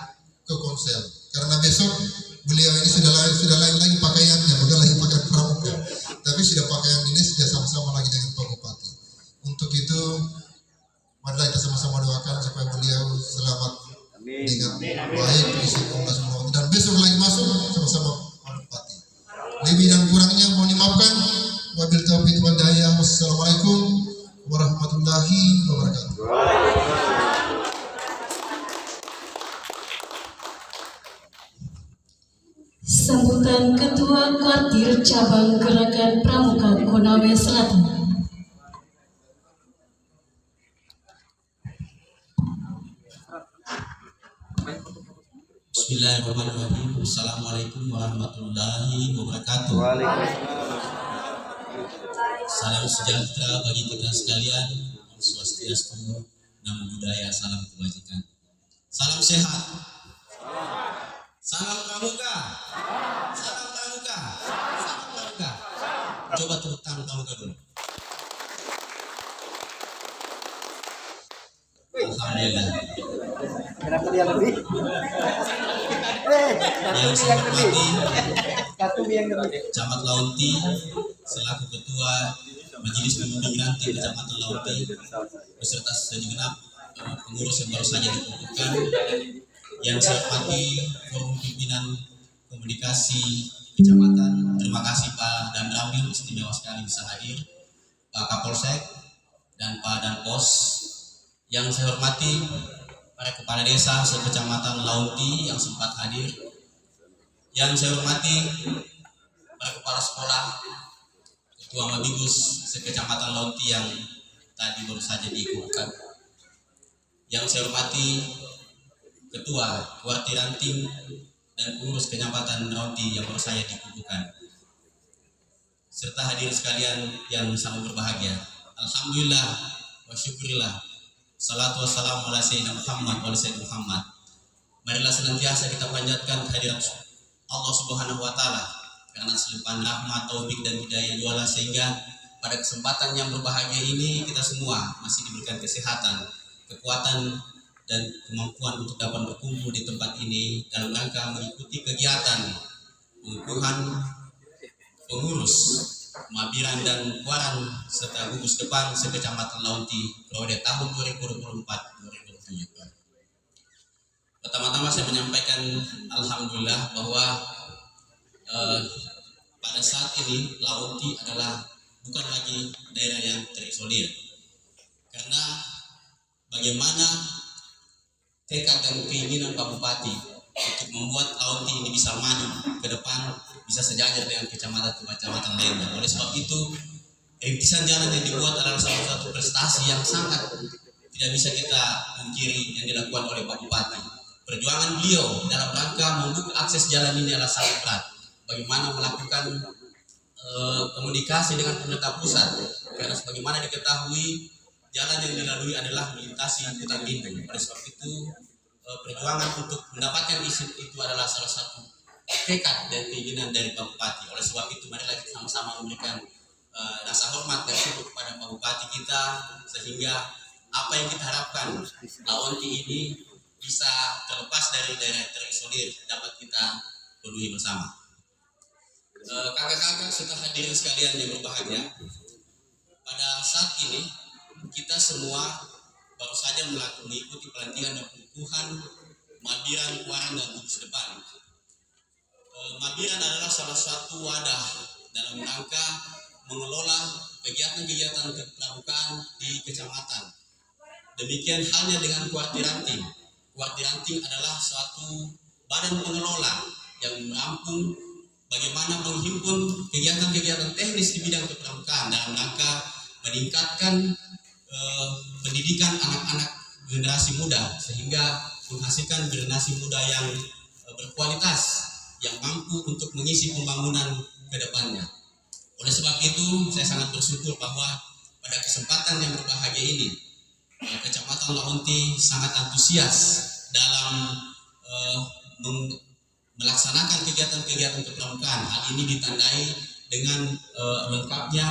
ke Komsel. Karena besok beliau ini sudah lain lagi pakaiannya, bukan lagi pakaian pramuka, tapi sudah pakaian dinas, sudah sama-sama lagi dengan Pak Bupati. Untuk itu marilah kita sama-sama doakan supaya beliau selamat dengan baik, isi Allah SWT, dan besok lagi masuk sama-sama Pak Bupati. Lebih dan kurangnya mohon dimaafkan. Wabil taufiq wal hidayah. Wassalamualaikum warahmatullahi wabarakatuh. Sambutan Ketua Kuartir Cabang Gerakan Pramuka Konawe Selatan. Bismillahirrahmanirrahim. Assalamualaikum warahmatullahi wabarakatuh. Salam sejahtera bagi kita sekalian. Om Swastiastu, namo buddhaya, salam kebajikan. Salam sehat. Salam pramuka. Salam pramuka. Salam pramuka. Coba tepuk tangan pramuka dulu. Alhamdulillah. Kenapa dia lebih? Yang saya hormati Satu yang lebih. Camat Launti selaku Ketua Majelis Pembimbing Ranting Kecamatan Launti beserta segenap pengurus yang baru saja dikukuhkan. Yang saya hormati Forum Pimpinan Komunikasi Kecamatan, terima kasih Pak Dan Ramil, istimewa sekali bisa hadir, Pak Kapolsek dan Pak Danpos. Yang saya hormati para kepala desa sekecamatan Launti yang sempat hadir. Yang saya hormati para kepala sekolah, ketua Mabigus sekecamatan Launti yang tadi baru saja dikukuhkan. Yang saya hormati ketua Kuartir Ranting dan pengurus kecamatan Launti yang baru saja dikukuhkan, serta hadirin sekalian yang sangat berbahagia. Alhamdulillah wa syukurillah. Salatu wassalamu ala sayyidina Muhammad wa ala sayyidina Muhammad. Marilah senantiasa kita panjatkan kehadiran Allah Subhanahu wa taala karena selimpahan rahmat, taufik dan hidayah jualah, sehingga pada kesempatan yang berbahagia ini kita semua masih diberikan kesehatan, kekuatan dan kemampuan untuk dapat berkumpul di tempat ini dalam rangka mengikuti kegiatan pengukuhan pengurus Mabiran dan Kuaran serta gugus depan sekecamatan Launti periode tahun 2024-2027. Pertama-tama saya menyampaikan alhamdulillah bahwa pada saat ini Launti adalah bukan lagi daerah yang terisolir, karena bagaimana tekad dan keinginan Pak Bupati untuk membuat Launti ini bisa maju ke depan, bisa sejajar dengan kecamatan-kecamatan lainnya. Oleh sebab itu, rintisan jalan yang dibuat adalah salah satu prestasi yang sangat tidak bisa kita pungkiri yang dilakukan oleh Pak Bupati. Perjuangan beliau dalam rangka membuka akses jalan ini adalah sangat berat. Bagaimana melakukan komunikasi dengan pemerintah pusat, karena sebagaimana diketahui jalan yang dilalui adalah melintasi hutan lindung. Oleh sebab itu, perjuangan untuk mendapatkan izin itu adalah salah satu tekad dan keinginan dari Pak Bupati. Oleh sebab itu, marilah kita sama-sama memberikan rasa hormat dan syukur kepada Pak Bupati kita, sehingga apa yang kita harapkan Launti ini bisa terlepas dari daerah terisolir dapat kita penuhi bersama. Kakak-kakak serta hadirin sekalian yang berbahagia, pada saat ini kita semua baru saja mengikuti pelatihan dan pengukuhan Mabiran, Kuaran dan gugus depan. Mabiran adalah salah satu wadah dalam rangka mengelola kegiatan-kegiatan kepramukaan di kecamatan. Demikian halnya dengan Kuartir Ranting. Kuartir Ranting adalah suatu badan pengelola yang menampung bagaimana menghimpun kegiatan-kegiatan teknis di bidang kepramukaan dalam rangka meningkatkan pendidikan anak-anak generasi muda, sehingga menghasilkan generasi muda yang berkualitas, yang mampu untuk mengisi pembangunan ke depannya. Oleh sebab itu, saya sangat bersyukur bahwa pada kesempatan yang berbahagia ini, Kecamatan Launti sangat antusias dalam melaksanakan kegiatan-kegiatan kepramukaan. Hal ini ditandai dengan lengkapnya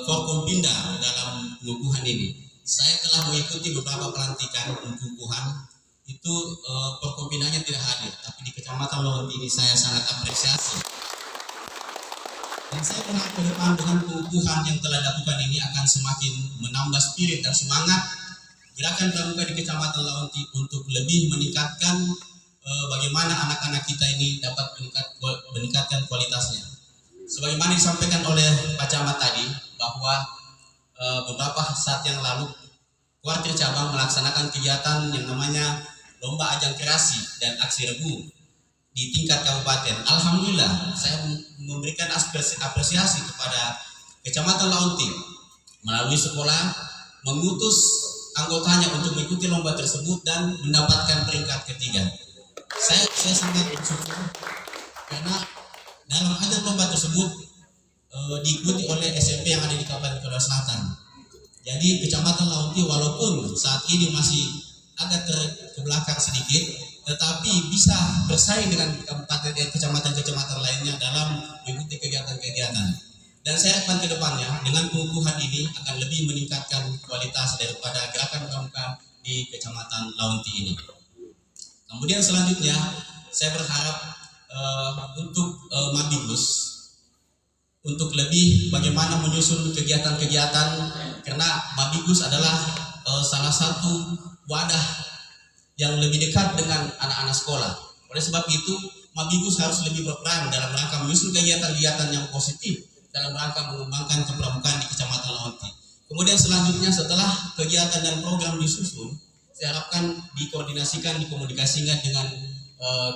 Forkompinda dalam pengukuhan ini. Saya telah mengikuti beberapa pelantikan pengukuhan, itu Forkompindanya tidak hadir, tapi di Kecamatan Launti ini saya sangat apresiasi. Dan saya berharap ke depan dengan pengukuhan yang telah dilakukan ini akan semakin menambah spirit dan semangat gerakan pramuka di Kecamatan Launti untuk lebih meningkatkan bagaimana anak-anak kita ini dapat meningkatkan kualitasnya. Sebagaimana disampaikan oleh Pak Camat tadi, bahwa beberapa saat yang lalu Kuartir Cabang melaksanakan kegiatan yang namanya Lomba Ajang Kreasi dan Aksi Regu di tingkat kabupaten. Alhamdulillah, saya memberikan apresiasi kepada Kecamatan Launti melalui sekolah mengutus anggotanya untuk mengikuti lomba tersebut dan mendapatkan peringkat ketiga. Saya sangat bersyukur karena dalam ajang lomba tersebut diikuti oleh SMP yang ada di Kabupaten Kedua Selatan. Jadi Kecamatan Launti walaupun saat ini masih agak ke belakang sedikit, tetapi bisa bersaing dengan kecamatan-kecamatan lainnya dalam mengikuti kegiatan-kegiatan. Dan saya harapkan ke depannya dengan pengukuhan ini akan lebih meningkatkan kualitas daripada gerakan pramuka di Kecamatan Launti ini. Kemudian selanjutnya saya berharap untuk Mabigus untuk lebih bagaimana menyusun kegiatan-kegiatan, karena Mabigus adalah salah satu wadah yang lebih dekat dengan anak-anak sekolah. Oleh sebab itu, Mabigus harus lebih berperan dalam rangka menyusun kegiatan-kegiatan yang positif dalam rangka mengembangkan kepramukaan di Kecamatan Launti. Kemudian selanjutnya setelah kegiatan dan program disusun, saya harapkan dikoordinasikan, dikomunikasikan dengan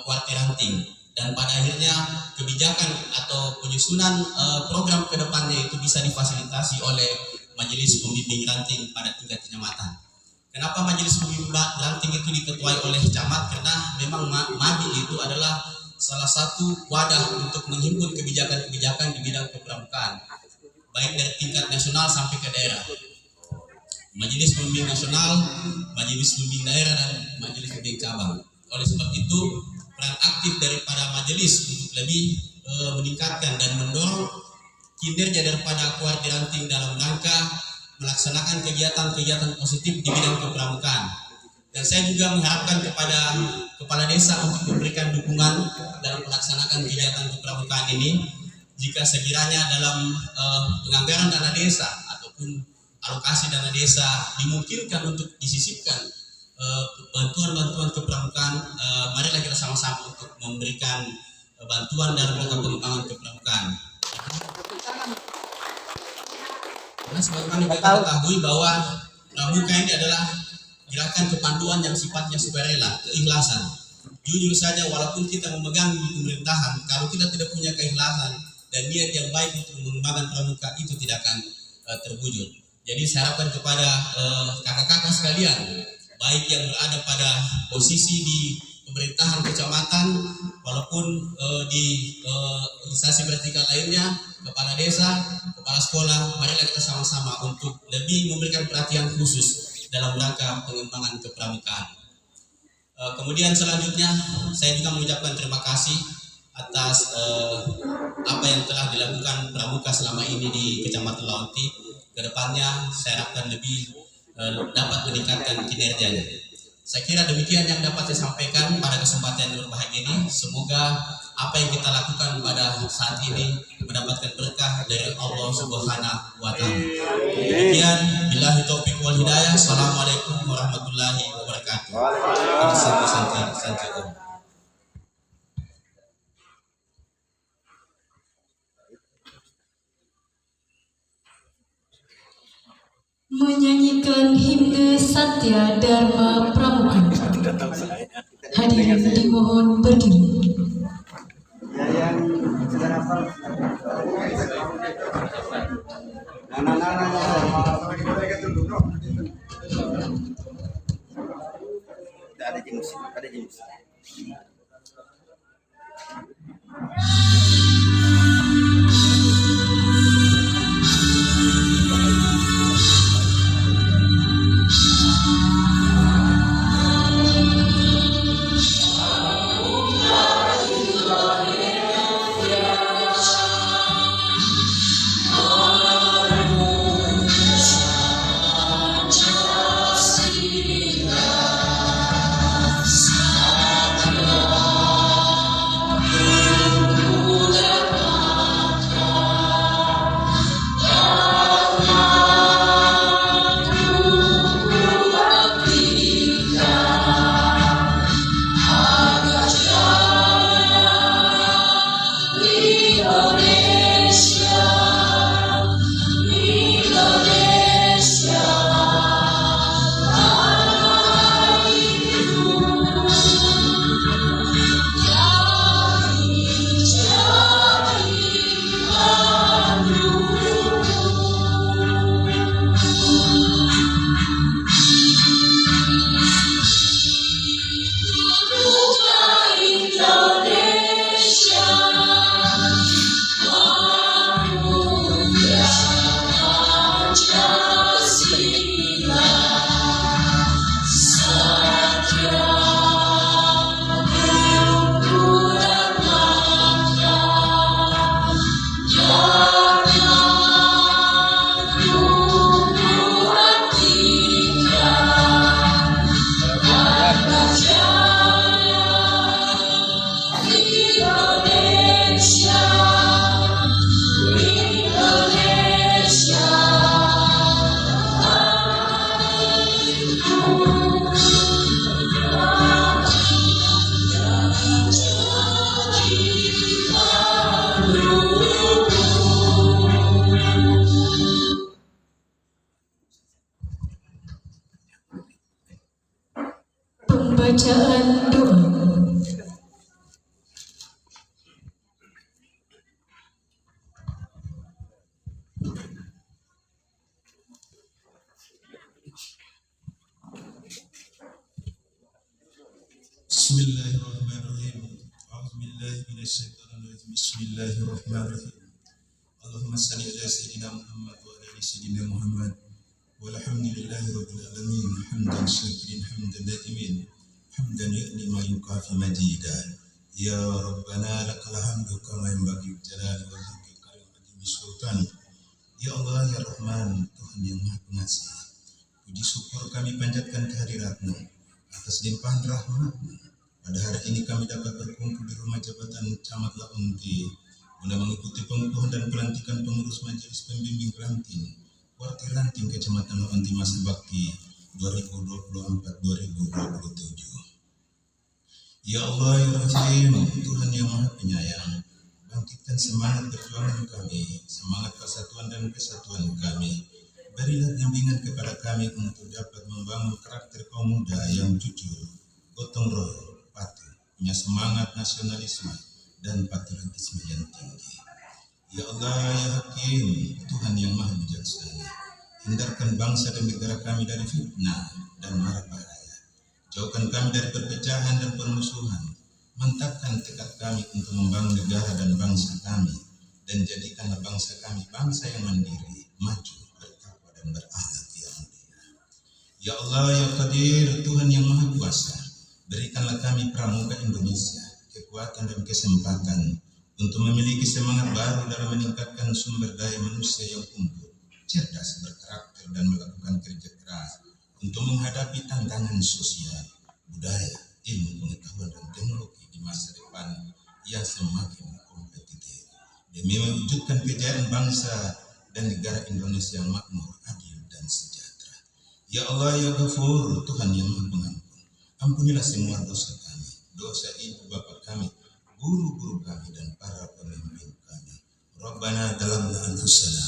Kuartir Ranting. Dan pada akhirnya kebijakan atau penyusunan program ke depannya itu bisa difasilitasi oleh Majelis Pembimbing Ranting pada tingkat kecamatan. Kenapa Majelis Pembimbing Ranting itu diketuai oleh camat? Karena memang MABI itu adalah salah satu wadah untuk menghimpun kebijakan-kebijakan di bidang kepramukaan, baik dari tingkat nasional sampai ke daerah. Majelis Pembimbing Nasional, Majelis Pembimbing Daerah, dan Majelis Pembimbing Cabang. Oleh sebab itu, peran aktif daripada majelis untuk lebih meningkatkan dan mendorong kinerja daripada Kuartir Ranting dalam rangka melaksanakan kegiatan-kegiatan positif di bidang kepramukaan. Dan saya juga mengharapkan kepada kepala desa untuk memberikan dukungan dalam melaksanakan kegiatan kepramukaan ini. Jika sekiranya dalam penganggaran dana desa ataupun alokasi dana desa dimungkinkan untuk disisipkan bantuan-bantuan kepramukaan, marilah kita sama-sama untuk memberikan bantuan dalam rangka pengembangan kepramukaan. Karena sebagaimana kita ketahui bahwa pramuka ini adalah gerakan kepanduan yang sifatnya sukarela, keikhlasan. Jujur saja, walaupun kita memegang pemerintahan, kalau kita tidak punya keikhlasan dan niat yang baik untuk mengembangkan pramuka, itu tidak akan terwujud. Jadi saya harapkan kepada kakak-kakak sekalian, baik yang berada pada posisi di pemerintahan kecamatan walaupun di instansi vertikal lainnya, kepala desa, kepala sekolah, marilah kita sama-sama untuk lebih memberikan perhatian khusus dalam rangka pengembangan kepramukaan. Kemudian selanjutnya saya juga mengucapkan terima kasih atas apa yang telah dilakukan pramuka selama ini di Kecamatan Launti. Kedepannya saya harapkan lebih dapat meningkatkan kinerjanya. Saya kira demikian yang dapat saya sampaikan pada kesempatan yang berbahagia ini. Semoga apa yang kita lakukan pada saat ini mendapatkan berkah dari Allah Subhanahu wa Ta'ala. Demikian, billahi taufiq wal hidayah. Assalamualaikum warahmatullahi wabarakatuh. Santai. Menyanyikan himne Satya Dharma Pramuka. Hadirin dimohon berdiri. Yang sudah hafal. Ada jenis. Oh Bacaan doa. Bismillahirrahmanirrahim. A'udzubillahi minasyaitonirrajim. Bismillahirrahmanirrahim. Allahumma shalli ala sayyidina Muhammad wa ala ali sayyidina Muhammad. Walhamdulillahi rabbil alamin. Hamdan syakirin hamdan naimin. Hamdan yu'ni ma yukafi majida. Ya Rabbana lakal hamdu kama yanbaghi jalali wajhika karim azimi sultan. Ya Allah ya Rahman, Tuhan yang Maha Pengasih. Puji syukur kami panjatkan kehadirat-Mu atas limpahan rahmat-Mu. Pada hari ini kami dapat berkumpul di rumah jabatan Camat Launti guna mengikuti pengukuhan dan pelantikan pengurus majelis pembimbing ranting Warti Ranting Kecamatan Launti masa bakti 2024-2027. Ya Allah ya Rahim, Tuhan yang Maha Penyayang, bangkitkan semangat perjuangan kami, semangat persatuan dan kesatuan kami. Berilah bimbingan kepada kami untuk dapat membangun karakter kaum muda yang jujur, gotong royong, patuh, punya semangat nasionalisme dan patriotisme yang tinggi. Ya Allah ya Hakim, Tuhan yang Maha Bijaksana, hindarkan bangsa dan negara kami dari fitnah dan mara bahaya. Jauhkan kami dari perpecahan dan permusuhan. Mantapkan tekad kami untuk membangun negara dan bangsa kami, dan jadikanlah bangsa kami bangsa yang mandiri, maju, bertakwa dan berakhlak yang mulia. Ya Allah ya Qadir, Tuhan yang Maha Kuasa, berikanlah kami pramuka Indonesia kekuatan dan kesempatan untuk memiliki semangat baru dalam meningkatkan sumber daya manusia yang unggul, cerdas, berkarakter dan melakukan kerja keras untuk menghadapi tantangan sosial, budaya, ilmu, pengetahuan dan teknologi di masa depan yang semakin kompetitif demi mewujudkan kejayaan bangsa dan negara Indonesia yang makmur, adil dan sejahtera. Ya Allah ya Ghafur, Tuhan yang Maha Pengampun, ampunilah semua dosa kami, dosa ibu bapa kami, guru-guru kami dan para pemimpin kami. Rabbana dalamna anfusana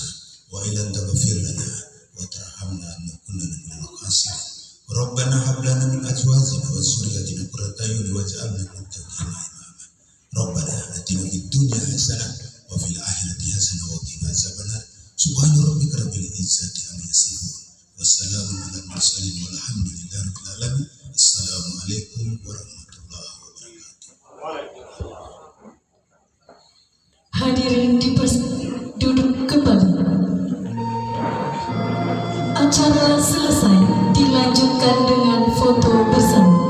wa ilan taghfir lana wa tarhamna lanakunanna minal khasirin. Rabbana hab lana min azwajina wa dzurriyyatina qurrata a'yun waj'alna lil muttaqina imama. Rabbana atina fid dunya hasanah wa fil akhirati hasanah wa qina azabannar. Subhana rabbika rabbil izzati amma yasifun. Wassalamun alal mursalin walhamdulillahi rabbil alamin. Assalamualaikum warahmatullahi wabarakatuh. Hadirin duduk kembali. Acara selesai, dilanjutkan dengan foto bersama.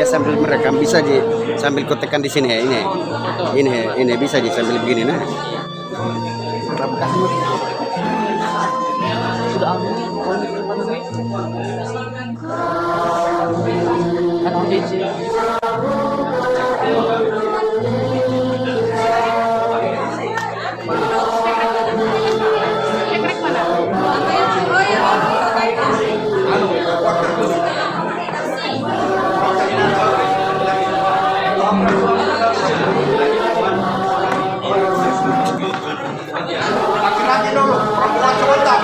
Sambil merekam bisa di sambil kotekan di sini ya, ini bisa di sambil begini nah. Laki-laki dulu, perempuan sebentar.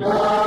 Thank you.